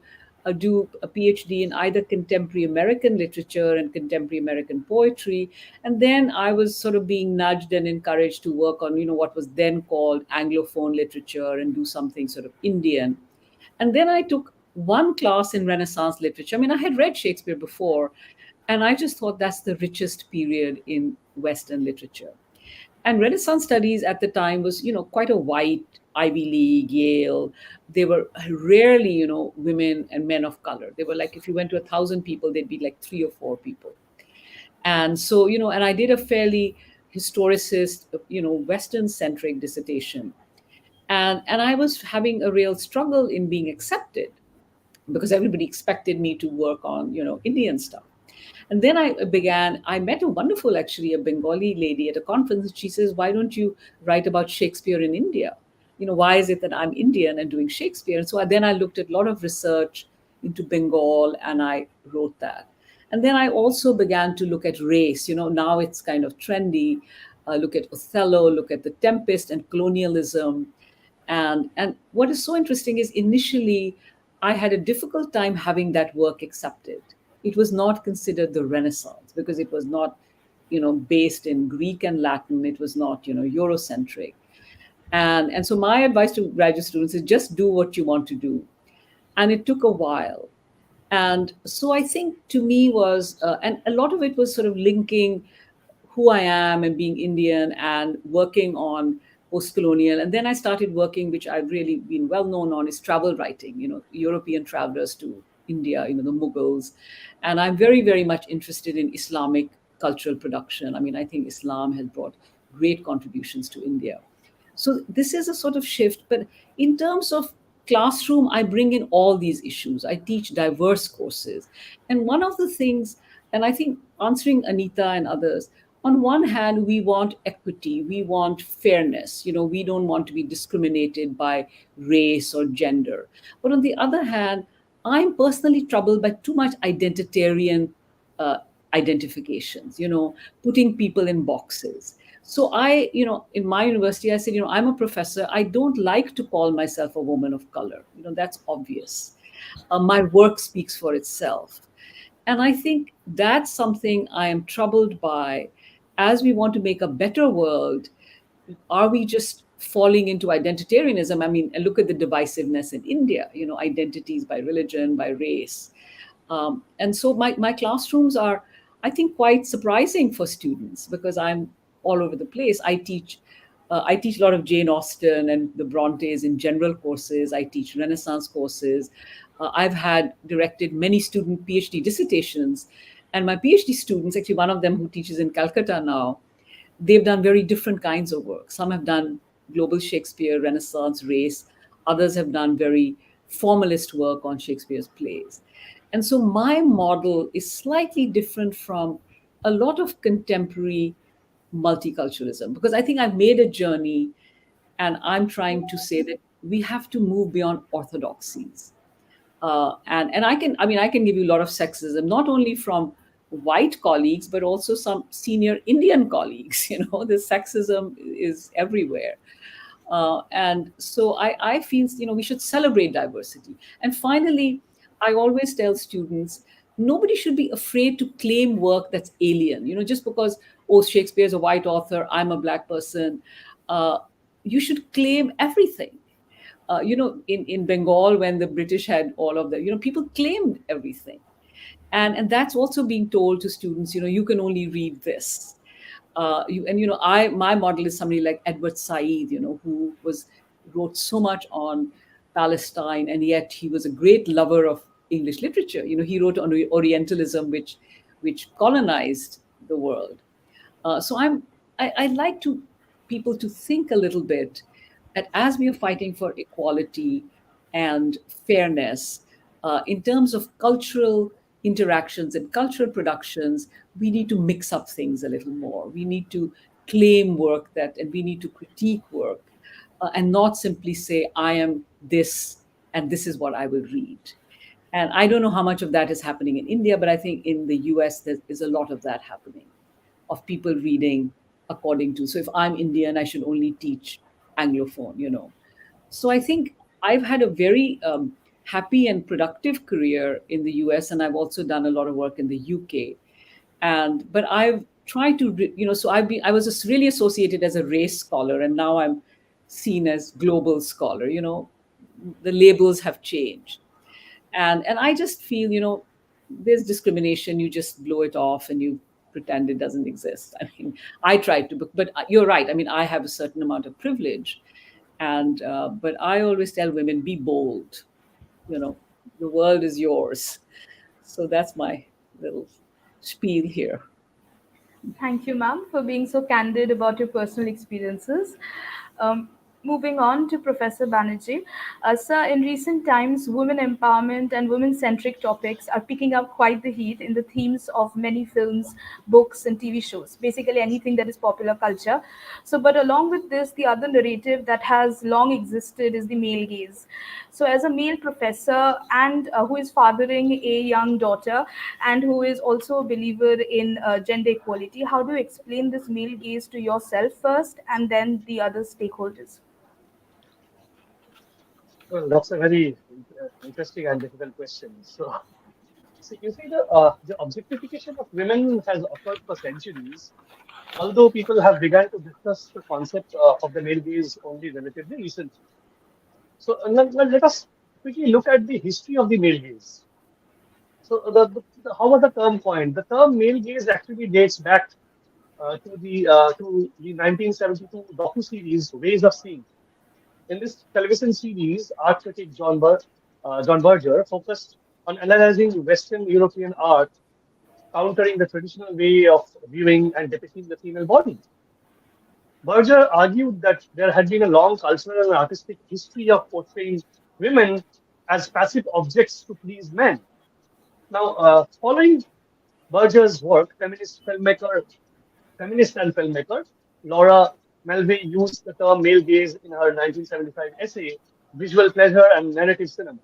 do a PhD in either contemporary American literature and contemporary American poetry. And then I was sort of being nudged and encouraged to work on, what was then called Anglophone literature and do something sort of Indian. And then I took one class in Renaissance literature. I mean, I had read Shakespeare before, and I just thought that's the richest period in Western literature. And Renaissance studies at the time was, quite a white Ivy League, Yale. They were rarely, women and men of color. They were like, if you went to 1,000 people, they'd be like 3 or 4 people. And so, and I did a fairly historicist, Western centric dissertation. And I was having a real struggle in being accepted because everybody expected me to work on, Indian stuff. And then I met a wonderful, actually, a Bengali lady at a conference. She says, why don't you write about Shakespeare in India? Why is it that I'm Indian and doing Shakespeare? And so then I looked at a lot of research into Bengal and I wrote that. And then I also began to look at race. Now it's kind of trendy. Look at Othello, look at The Tempest and colonialism. And what is so interesting is initially I had a difficult time having that work accepted. It was not considered the Renaissance because it was not, based in Greek and Latin. It was not, Eurocentric. And so my advice to graduate students is just do what you want to do. And it took a while. And so I think to me was, and a lot of it was sort of linking who I am and being Indian and working on post-colonial. And then I started working, which I've really been well known on, is travel writing, European travelers to India, the Mughals. And I'm very, very much interested in Islamic cultural production. I mean, I think Islam has brought great contributions to India. So this is a sort of shift. But in terms of classroom, I bring in all these issues. I teach diverse courses. And one of the things, and I think answering Anita and others, on one hand, we want equity, we want fairness. We don't want to be discriminated by race or gender. But on the other hand, I'm personally troubled by too much identitarian uh, identifications, putting people in boxes. So in my university, I said, I'm a professor. I don't like to call myself a woman of color. That's obvious. My work speaks for itself. And I think that's something I am troubled by. As we want to make a better world, are we just falling into identitarianism? I mean, look at the divisiveness in India, identities by religion, by race. And so my classrooms are, I think, quite surprising for students because I'm all over the place. I teach a lot of Jane Austen and the Brontes in general courses. I teach Renaissance courses. I've had directed many student PhD dissertations. And my PhD students, actually one of them who teaches in Calcutta now, they've done very different kinds of work. Some have done global Shakespeare, Renaissance, race. Others have done very formalist work on Shakespeare's plays. And so my model is slightly different from a lot of contemporary multiculturalism because I think I've made a journey and I'm trying to say that we have to move beyond orthodoxies. And I can give you a lot of sexism, not only from white colleagues, but also some senior Indian colleagues. The sexism is everywhere. And so I feel, we should celebrate diversity. And finally, I always tell students, nobody should be afraid to claim work that's alien, just because, oh, Shakespeare's a white author, I'm a black person. Uh, you should claim everything. In Bengal, when the British had all of that, people claimed everything. And that's also being told to students, you can only read this. My model is somebody like Edward Said, who wrote so much on Palestine, and yet he was a great lover of English literature. He wrote on Orientalism, which colonized the world. So I like to people to think a little bit that as we are fighting for equality and fairness, in terms of cultural interactions and cultural productions, we need to mix up things a little more. We need to claim work and we need to critique work, and not simply say, I am this and this is what I will read. And I don't know how much of that is happening in India, but I think in the US there is a lot of that happening, of people reading according to. So if I'm Indian, I should only teach Anglophone. So I think I've had a very happy and productive career in the US, and I've also done a lot of work in the UK. But I've tried to, so I was just really associated as a race scholar, and now I'm seen as global scholar. The labels have changed, and I just feel, there's discrimination, you just blow it off and you pretend it doesn't exist. I mean, I try to, but you're right. I mean, I have a certain amount of privilege, and but I always tell women, be bold. you know the world is yours. So that's my little spiel here. Thank you, ma'am, for being so candid about your personal experiences. Um, Moving on to Professor Banerjee. Sir, in recent times, women empowerment and women centric topics are picking up quite the heat in the themes of many films, books, and TV shows, basically anything that is popular culture. So, but along with this, the other narrative that has long existed is the male gaze. So, as a male professor and who is fathering a young daughter and who is also a believer in gender equality, how do you explain this male gaze to yourself first and then the other stakeholders? Well, that's a very interesting and difficult question. So, you see, the objectification of women has occurred for centuries, although people have begun to discuss the concept of the male gaze only relatively recently. So, let us quickly look at the history of the male gaze. So, how was the term coined? The term male gaze actually dates back to the 1972 docu-series Ways of Seeing. In this television series, art critic John Berger focused on analyzing Western European art, countering the traditional way of viewing and depicting the female body. Berger argued that there had been a long cultural and artistic history of portraying women as passive objects to please men. Now, following Berger's work, feminist and filmmaker Laura Mulvey used the term male gaze in her 1975 essay, Visual Pleasure and Narrative Cinema.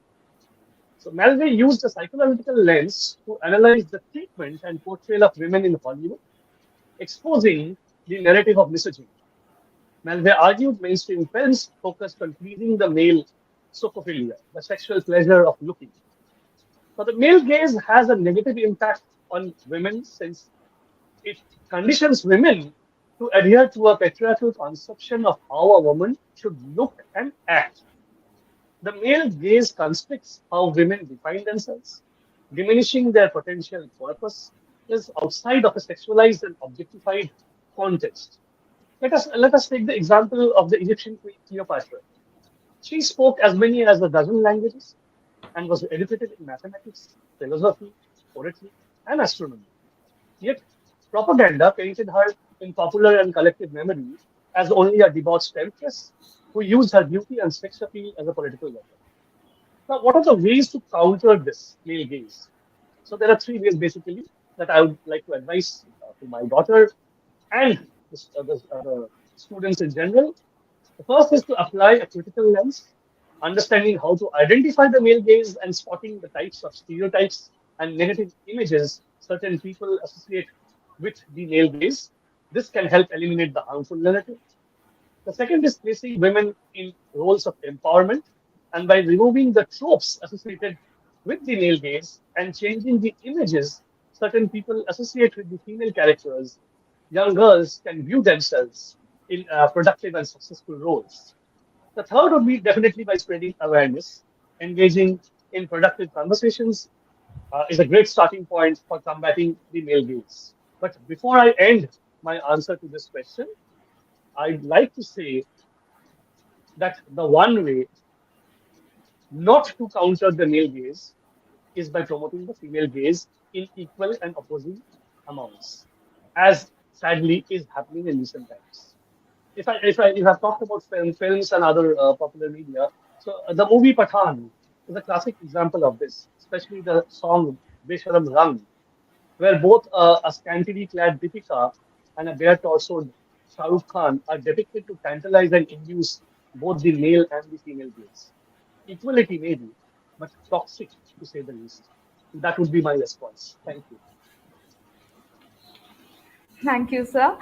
So Mulvey used a psychological lens to analyze the treatment and portrayal of women in Hollywood, exposing the narrative of misogyny. Mulvey argued mainstream films focused on pleasing the male sopophilia, the sexual pleasure of looking. So the male gaze has a negative impact on women since it conditions women to adhere to a patriarchal conception of how a woman should look and act. The male gaze constricts how women define themselves, diminishing their potential purpose is outside of a sexualized and objectified context. Let us take the example of the Egyptian queen Cleopatra. She spoke as many as a dozen languages and was educated in mathematics, philosophy, poetry, and astronomy. Yet, propaganda painted her in popular and collective memory as only a debauched temptress who used her beauty and sex appeal as a political weapon. Now, what are the ways to counter this male gaze? So, there are three ways basically that I would like to advise to my daughter and the students in general. The first is to apply a critical lens, understanding how to identify the male gaze and spotting the types of stereotypes and negative images certain people associate with the male gaze. This can help eliminate the harmful narrative. The second is placing women in roles of empowerment, and by removing the tropes associated with the male gaze and changing the images certain people associate with the female characters, young girls can view themselves in productive and successful roles. The third would be definitely by spreading awareness. Engaging in productive conversations is a great starting point for combating the male gaze. But before I end my answer to this question, I'd like to say that the one way not to counter the male gaze is by promoting the female gaze in equal and opposing amounts, as sadly is happening in recent times. If I've talked about films and other popular media, so the movie Pathan is a classic example of this, especially the song Besharam Rang, where both a scantily clad Deepika and a bare torsoed Shah Rukh Khan are depicted to tantalize and induce both the male and the female gaze. Equality maybe, but toxic to say the least. That would be my response. Thank you. Thank you, sir.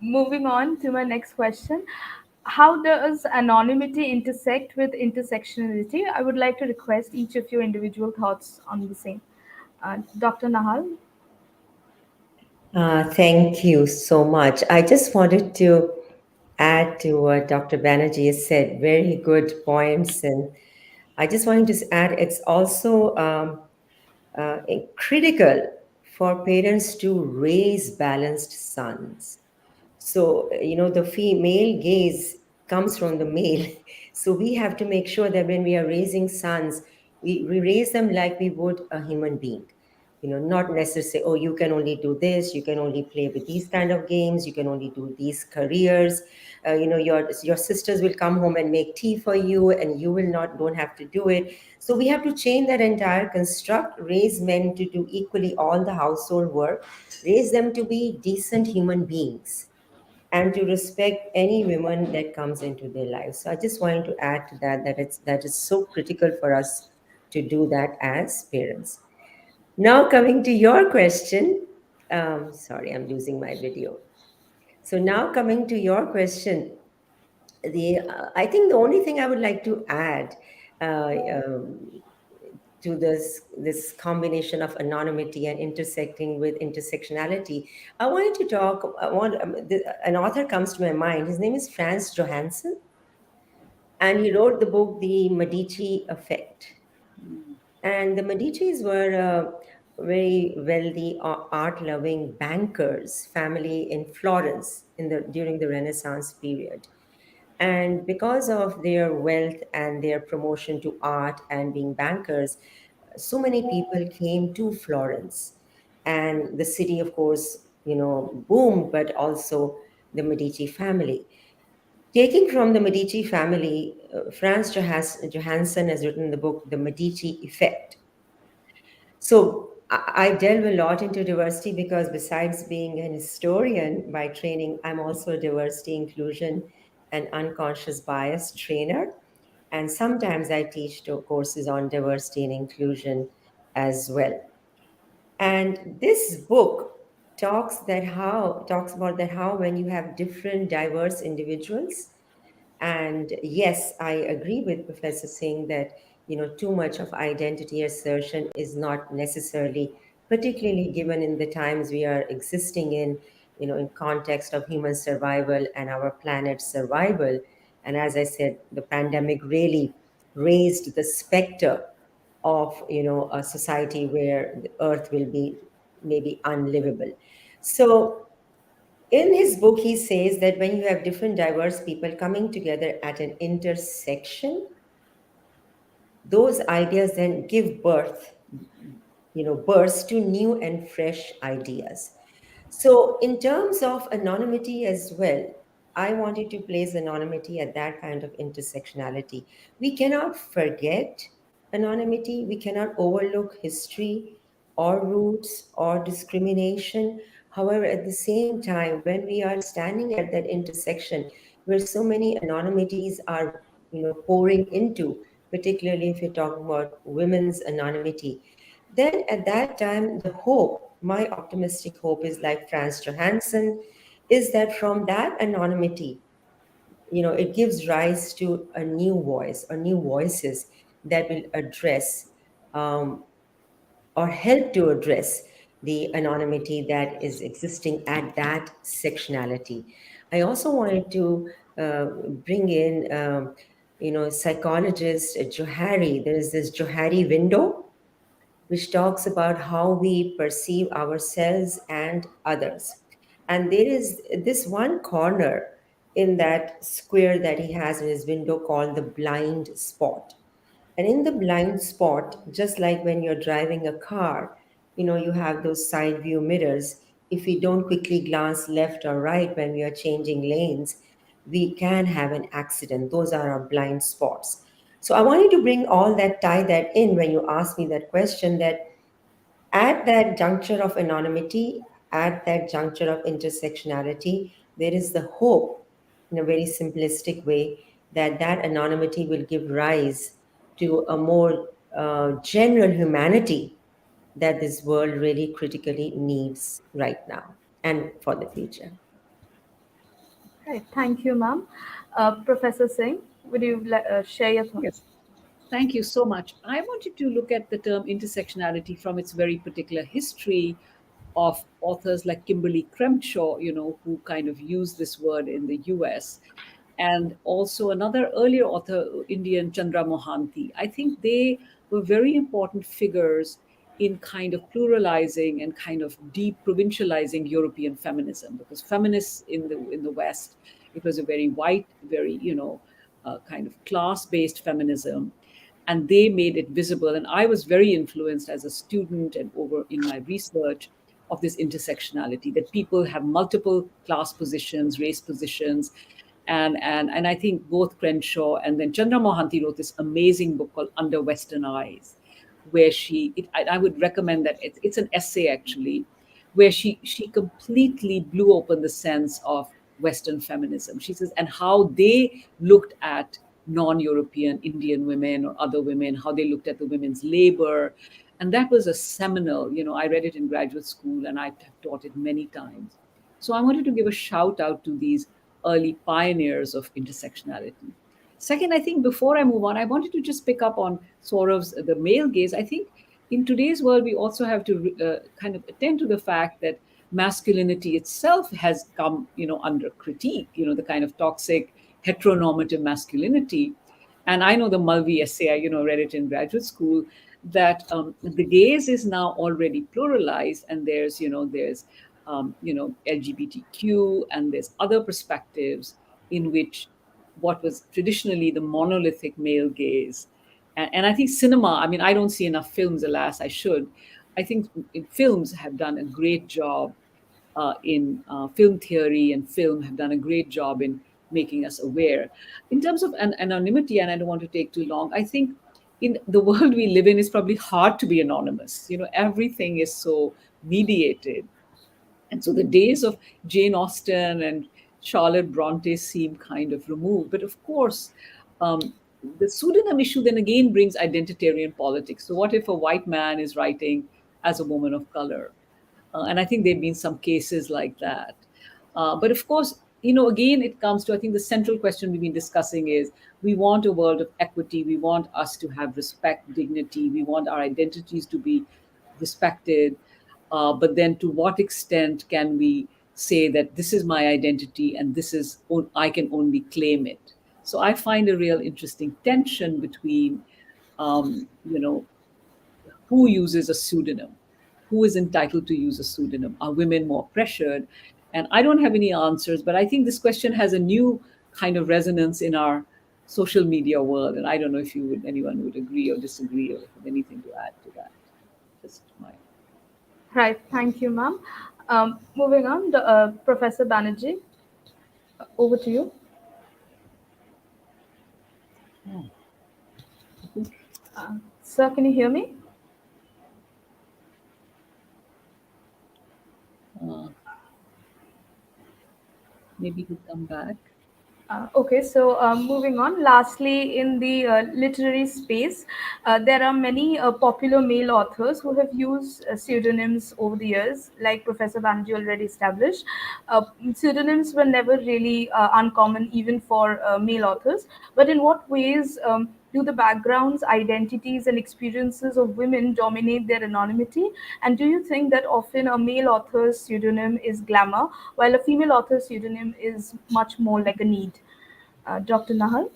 Moving on to my next question. How does anonymity intersect with intersectionality? I would like to request each of your individual thoughts on the same. Dr. Nahal? Thank you so much. I just wanted to add to what Dr. Banerjee has said. Very good points. And I just wanted to add it's also critical for parents to raise balanced sons. So, the female gaze comes from the male. So, we have to make sure that when we are raising sons, we raise them like we would a human being. Not necessarily, oh, you can only do this, you can only play with these kind of games, you can only do these careers. Your sisters will come home and make tea for you, and you will not don't have to do it. So we have to change that entire construct, raise men to do equally all the household work, raise them to be decent human beings and to respect any woman that comes into their lives. So I just wanted to add to that is so critical for us to do that as parents. Now coming to your question, sorry, I'm losing my video. So now coming to your question, the I think the only thing I would like to add uh, um, to this combination of anonymity and intersecting with intersectionality, I wanted to talk. An author comes to my mind. His name is Franz Johansson, and he wrote the book The Medici Effect. And the Medicis were very wealthy, art-loving bankers family in Florence during the Renaissance period. And because of their wealth and their promotion to art and being bankers, so many people came to Florence. And the city, of course, boomed, but also the Medici family. Taking from the Medici family, Franz Johansson has written the book, The Medici Effect. So I delve a lot into diversity because besides being an historian by training, I'm also a diversity, inclusion, and unconscious bias trainer. And sometimes I teach courses on diversity and inclusion as well. And this book talks about that how when you have different diverse individuals, and yes, I agree with Professor Singh that too much of identity assertion is not necessarily, particularly given in the times we are existing in, in context of human survival and our planet's survival. And as I said, the pandemic really raised the specter of a society where the Earth will be maybe unlivable. So in his book, he says that when you have different diverse people coming together at an intersection, those ideas then give birth to new and fresh ideas. So, in terms of anonymity as well, I wanted to place anonymity at that kind of intersectionality. We cannot forget anonymity, we cannot overlook history or roots or discrimination. However, at the same time, when we are standing at that intersection where so many anonymities are pouring into, particularly if you're talking about women's anonymity, then at that time, the hope, my optimistic hope is like Franz Johansson, is that from that anonymity, it gives rise to a new voice or new voices that will address um, or help to address the anonymity that is existing at that sectionality. I also wanted to uh, bring in, psychologist Johari. There is this Johari window which talks about how we perceive ourselves and others. And there is this one corner in that square that he has in his window called the blind spot. And in the blind spot, just like when you're driving a car, you have those side view mirrors. If we don't quickly glance left or right when we are changing lanes, we can have an accident. Those are our blind spots. So I wanted to bring all that, tie that in when you asked me that question, that at that juncture of anonymity, at that juncture of intersectionality, there is the hope, in a very simplistic way, that that anonymity will give rise to a more general humanity that this world really critically needs right now and for the future. Right. Thank you, ma'am. Professor Singh, would you share your thoughts? Yes. Thank you so much. I wanted to look at the term intersectionality from its very particular history of authors like Kimberly Crenshaw, who kind of used this word in the US, and also another earlier author, Indian Chandra Mohanty. I think they were very important figures in kind of pluralizing and kind of deprovincializing European feminism, because feminists in the West, it was a very white, very kind of class-based feminism, and they made it visible. And I was very influenced as a student and over in my research of this intersectionality, that people have multiple class positions, race positions. And I think both Crenshaw and then Chandra Mohanty wrote this amazing book called Under Western Eyes, where I would recommend that. It's an essay actually, where she completely blew open the sense of Western feminism. She says, and how they looked at non-European Indian women or other women, how they looked at the women's labor. And that was a seminal, I read it in graduate school and I have taught it many times. So I wanted to give a shout out to these early pioneers of intersectionality. Second, I think before I move on, I wanted to just pick up on Saurav's the male gaze. I think in today's world, we also have to kind of attend to the fact that masculinity itself has come, under critique. The kind of toxic heteronormative masculinity. And I know the Mulvey essay, I read it in graduate school, that the gaze is now already pluralized, and there's LGBTQ, and there's other perspectives in which what was traditionally the monolithic male gaze. And I think cinema, I mean, I don't see enough films, alas, I should. I think films have done a great job in film theory, and film have done a great job in making us aware. In terms of anonymity, and I don't want to take too long, I think in the world we live in, it's probably hard to be anonymous. Everything is so mediated. And so the days of Jane Austen and Charlotte Bronte seem kind of removed. But of course, the pseudonym issue then again brings identitarian politics. So, what if a white man is writing as a woman of color? And I think there have been some cases like that. But of course, again, it comes to, I think the central question we've been discussing is, we want a world of equity. We want us to have respect, dignity. We want our identities to be respected. But then to what extent can we say that this is my identity and I can only claim it? So I find a real interesting tension between, you know, who uses a pseudonym, who is entitled to use a pseudonym, are women more pressured? And I don't have any answers, but I think this question has a new kind of resonance in our social media world. And I don't know if anyone would agree or disagree, or have anything to add to that. Just my Right. Thank you, ma'am. Moving on, Professor Banerjee, over to you. Sir, can you hear me? uh, maybe he'll come back. Okay, so moving on. Lastly, in the literary space, there are many popular male authors who have used pseudonyms over the years, like Professor Banerjee already established. Pseudonyms were never really uncommon, even for male authors. But in what ways do the backgrounds, identities, and experiences of women dominate their anonymity? And do you think that often a male author's pseudonym is glamour, while a female author's pseudonym is much more like a need? Dr. Nahal?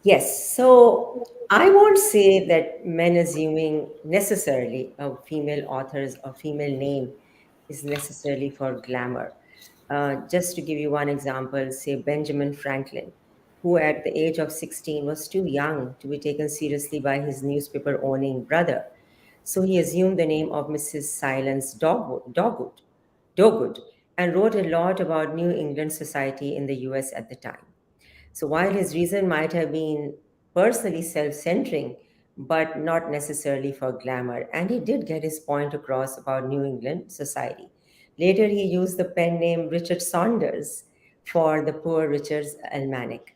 Yes, so I won't say that men assuming necessarily a female author's or female name is necessarily for glamour. Just to give you one example, say Benjamin Franklin, who at the age of 16 was too young to be taken seriously by his newspaper owning brother. So he assumed the name of Mrs. Silence Dogwood, and wrote a lot about New England society in the US at the time. So while his reason might have been personally self centering, but not necessarily for glamour, and he did get his point across about New England society. Later, he used the pen name Richard Saunders for the Poor Richard's Almanac.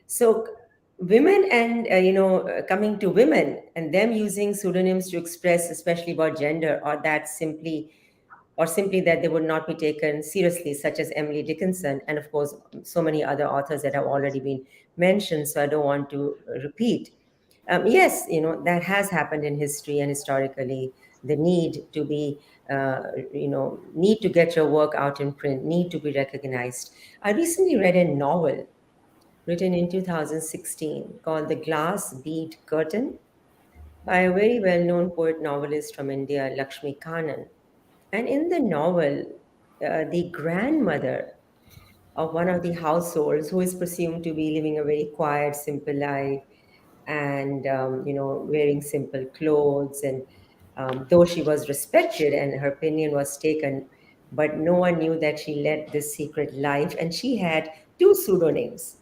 So, women and, coming to women and them using pseudonyms to express, especially about gender, or simply that they would not be taken seriously, such as Emily Dickinson, and of course, so many other authors that have already been mentioned, so I don't want to repeat. Yes, that has happened in history and historically. The need to be, need to get your work out in print, need to be recognized. I recently read a novel written in 2016 called The Glass Bead Curtain by a very well known poet novelist from India, Lakshmi Kannan. And in the novel, the grandmother of one of the households, who is presumed to be living a very quiet, simple life, and wearing simple clothes, and though she was respected and her opinion was taken, but no one knew that she led this secret life, and she had two pseudonyms,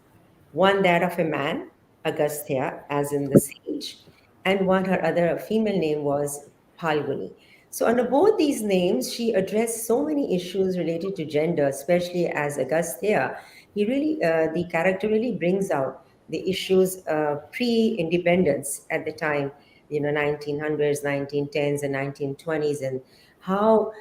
one that of a man, Agastya, as in the sage, and one her other female name was Phalguni. So under both these names, she addressed so many issues related to gender, especially as Agastya. The character really brings out the issues pre-independence at the time, 1900s, 1910s, and 1920s, and how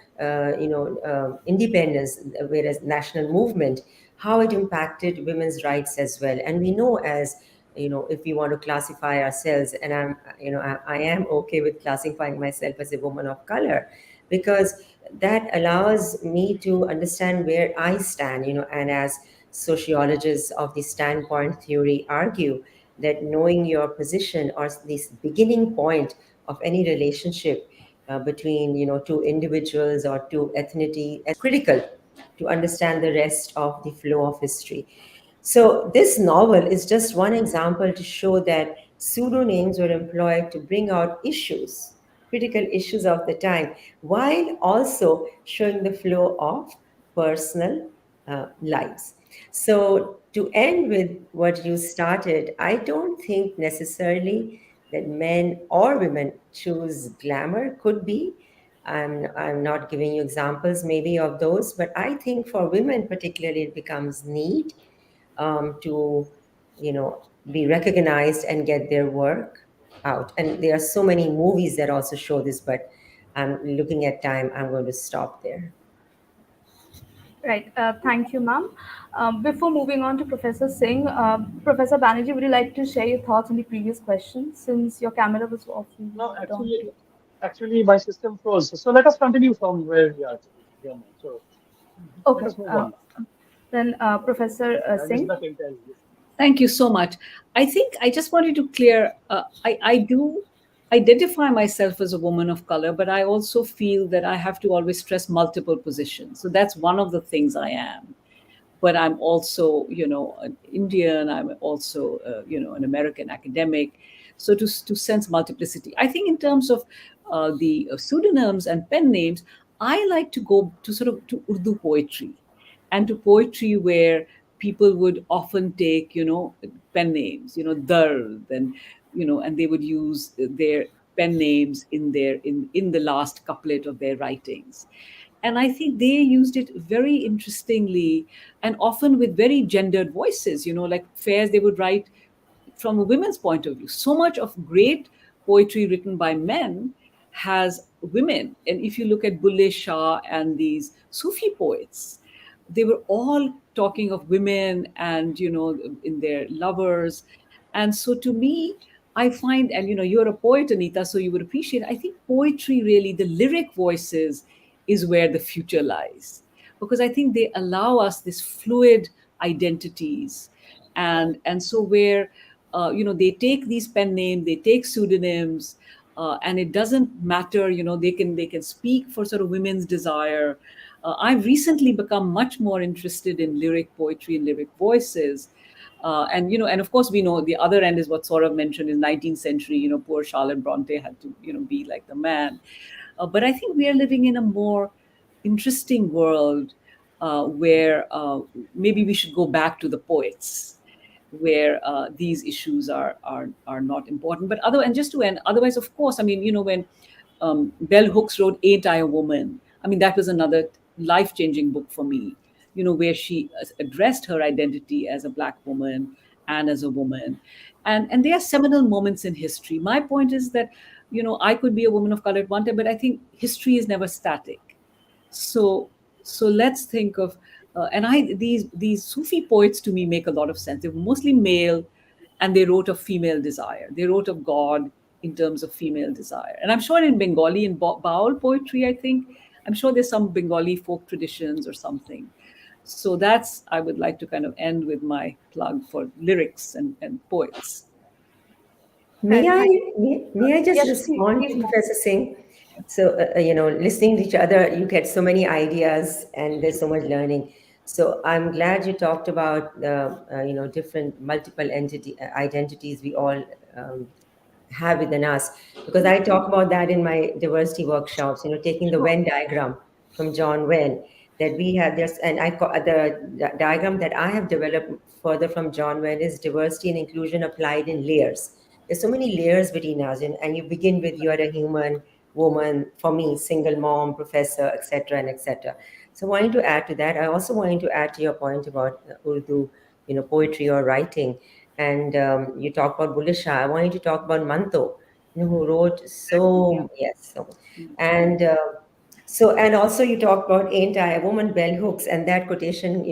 independence, whereas national movement, how it impacted women's rights as well. And we know, as if we want to classify ourselves, and I am okay with classifying myself as a woman of color, because that allows me to understand where I stand, and as sociologists of the standpoint theory argue that knowing your position, or this beginning point of any relationship between two individuals or two ethnicity, is critical to understand the rest of the flow of history. So this novel is just one example to show that pseudonyms were employed to bring out issues, critical issues of the time, while also showing the flow of personal lives. So to end with what you started, I don't think necessarily that men or women choose glamour. Could be. I'm not giving you examples maybe of those, but I think for women particularly it becomes need to be recognized and get their work out. And there are so many movies that also show this, but I'm looking at time, I'm going to stop there. Right. Thank you, ma'am. Before moving on to Professor Singh, Professor Banerjee, would you like to share your thoughts on the previous question since your camera was off? You No, were on to. actually, my system froze. So let us continue from where we are here now. So let Okay. us move on now. Then Professor I missed Singh. that entirely. Thank you so much. I think I just wanted to clear, I do identify myself as a woman of color, but I also feel that I have to always stress multiple positions. So that's one of the things I am. But I'm also, an Indian. I'm also, an American academic. So to sense multiplicity, I think in terms of the pseudonyms and pen names, I like to go to sort of to Urdu poetry, and to poetry where people would often take, pen names, Dard, and and they would use their pen names in the last couplet of their writings. And I think they used it very interestingly, and often with very gendered voices, like fairs they would write from a women's point of view. So much of great poetry written by men has women. And if you look at Bulle Shah and these Sufi poets, they were all talking of women and, in their lovers. And so to me, I find, and you're a poet, Anita, so you would appreciate, I think poetry really, the lyric voices is where the future lies. Because I think they allow us this fluid identities. And so where they take these pen names, they take pseudonyms, and it doesn't matter, they can speak for sort of women's desire. I've recently become much more interested in lyric poetry and lyric voices. And of course, we know the other end is what Saurav mentioned is 19th century. Poor Charlotte Bronte had to, be like the man. But I think we are living in a more interesting world where maybe we should go back to the poets, where these issues are not important. But and just to end, otherwise, of course, I mean, when Bell Hooks wrote "Ain't I a Woman?" I mean, that was another life-changing book for me. Where she addressed her identity as a black woman and as a woman, and there are seminal moments in history. My point is that I could be a woman of color at one time, but I think history is never static. So so let's think of and I these Sufi poets to me make a lot of sense. They were mostly male, and they wrote of female desire. They wrote of God in terms of female desire. And I'm sure in Bengali and Baul poetry, I think I'm sure there's some Bengali folk traditions or something. So that's I would like to kind of end with my plug for lyrics and poets. May Right, I thank may I just Yes, please, respond please, to ma'am. Professor Singh? So listening to each other, you get so many ideas, and there's so much learning. So I'm glad you talked about different multiple identities we all um, have within us, because I talk about that in my diversity workshops. Taking the Sure. Venn diagram from John Venn, that we have this, and I call the diagram that I have developed further from John Venn is diversity and inclusion applied in layers. There's so many layers between us, and you begin with you are a human woman, for me, single mom, professor, etc., and etc. So wanting to add to that, I also wanted to add to your point about Urdu, poetry or writing. And you talk about Bulleh Shah. I want you to talk about Manto, who wrote Yeah. so, yes. And and also you talk about Ain't I a Woman, Bell Hooks, and that quotation,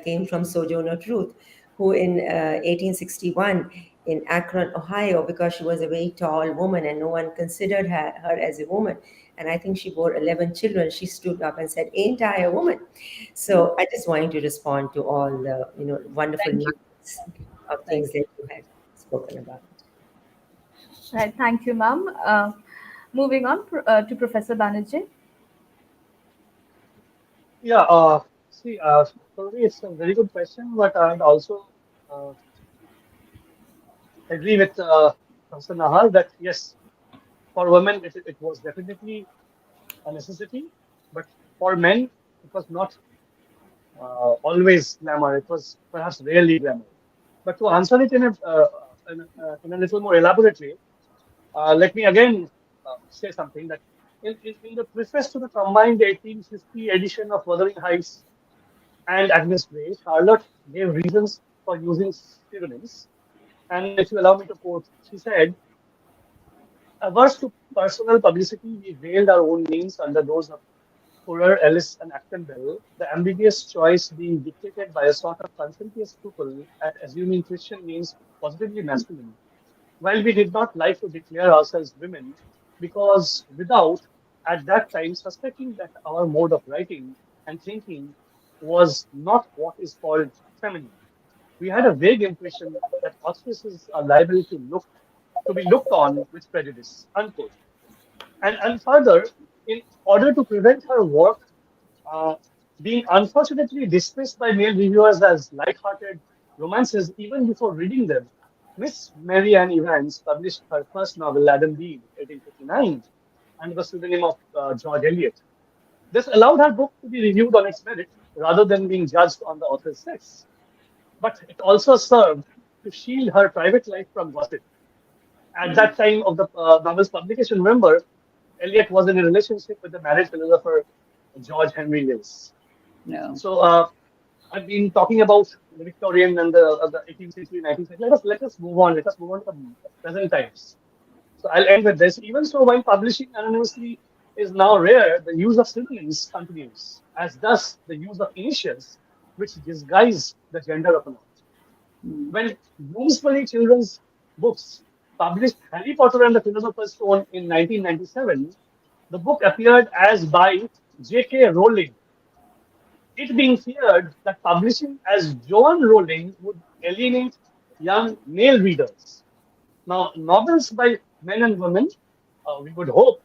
came from Sojourner Truth, who in 1861 in Akron, Ohio, because she was a very tall woman and no one considered her as a woman. And I think she bore 11 children. She stood up and said, Ain't I a woman? So I just wanted to respond to all the, wonderful Thank you. nuggets of Thank things you. that you had spoken about. Right, thank you, ma'am. Moving on to Professor Banerjee. Yeah, see, for me, it's a very good question, but I'd also uh, agree with Professor Nahal that yes, for women, it was definitely a necessity, but for men, it was not always glamour. It was perhaps rarely glamour. But to answer it in a little more elaborate way, let me again say something that in the preface to the combined 1850 edition of Wuthering Heights and Agnes Grey, Charlotte gave reasons for using pseudonyms. And if you allow me to quote, she said, averse to personal publicity, we veiled our own names under those of Fuller, Ellis, and Acton Bell, the ambiguous choice being dictated by a sort of conscientious scruple at assuming Christian names positively masculine. While we did not like to declare ourselves women, because without, at that time, suspecting that our mode of writing and thinking was not what is called feminine. We had a vague impression that auspices are liable to be looked on with prejudice. Unquote. And further, in order to prevent her work uh, being unfortunately dismissed by male reviewers as light-hearted romances even before reading them, Miss Mary Ann Evans published her first novel, Adam Bede, 1859, under the pseudonym of George Eliot. This allowed her book to be reviewed on its merit rather than being judged on the author's sex. But it also served to shield her private life from gossip. At that time of the novel's publication, remember, Eliot was in a relationship with the married philosopher George Henry Lewes. No. So I've been talking about the Victorian and the 18th century, 19th century. Let us move on. Let us move on to the present times. So I'll end with this. Even so, while publishing anonymously is now rare, the use of pseudonyms continues, as does the use of initials, which disguise the gender of an author. Mm. When Bloomsbury Children's Books published Harry Potter and the Philosopher's Stone in 1997, the book appeared as by J.K. Rowling. it being feared that publishing as Joan Rowling would alienate young male readers. Now, novels by men and women, we would hope,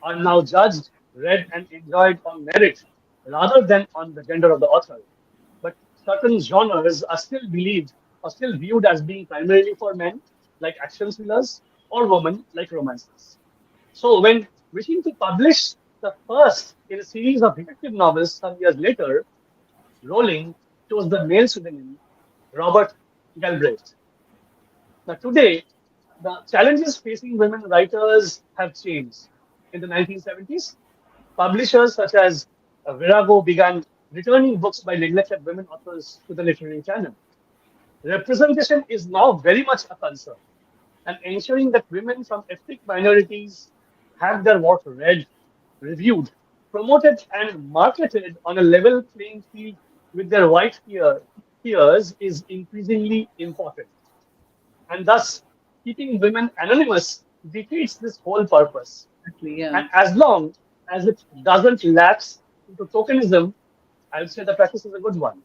are now judged, read, and enjoyed on merit rather than on the gender of the author. But certain genres are still believed or still viewed as being primarily for men, like action thrillers, or women, like romances. So, when wishing to publish the first in a series of detective novels some years later, Rowling chose the male pseudonym Robert Galbraith. Now, today, the challenges facing women writers have changed. In the 1970s, publishers such as Virago began returning books by neglected women authors to the literary canon. Representation is now very much a concern, and ensuring that women from ethnic minorities have their work read, reviewed, promoted, and marketed on a level playing field with their peers is increasingly important. And thus, keeping women anonymous defeats this whole purpose. Exactly. Yeah. And as long as it doesn't lapse into tokenism, I would say the practice is a good one.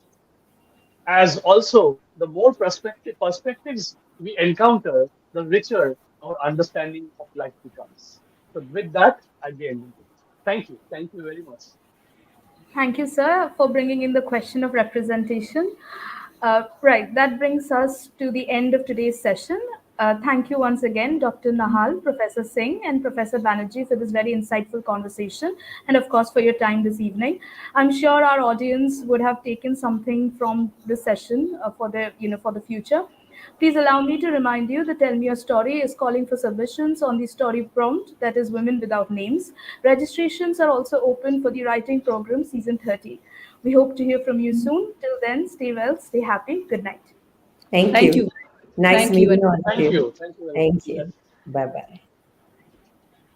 As also, the more perspectives we encounter, the richer our understanding of life becomes. So, with that, I'd be ending today. Thank you. Thank you very much. Thank you, sir, for bringing in the question of representation. Right, that brings us to the end of today's session. Thank you once again, Dr. Nahal, Professor Singh, and Professor Banerjee for this very insightful conversation, and of course for your time this evening. I'm sure our audience would have taken something from this session for the future. Please allow me to remind you that Tell Me Your Story is calling for submissions on the story prompt, that is Women Without Names. Registrations are also open for the writing program season 30. We hope to hear from you soon. Till then, stay well, stay happy. Good night. Thank Thank you. you. Nice Thank you. meeting all of Thank you. you. Thank you very Thank much. you. Yes. Bye bye.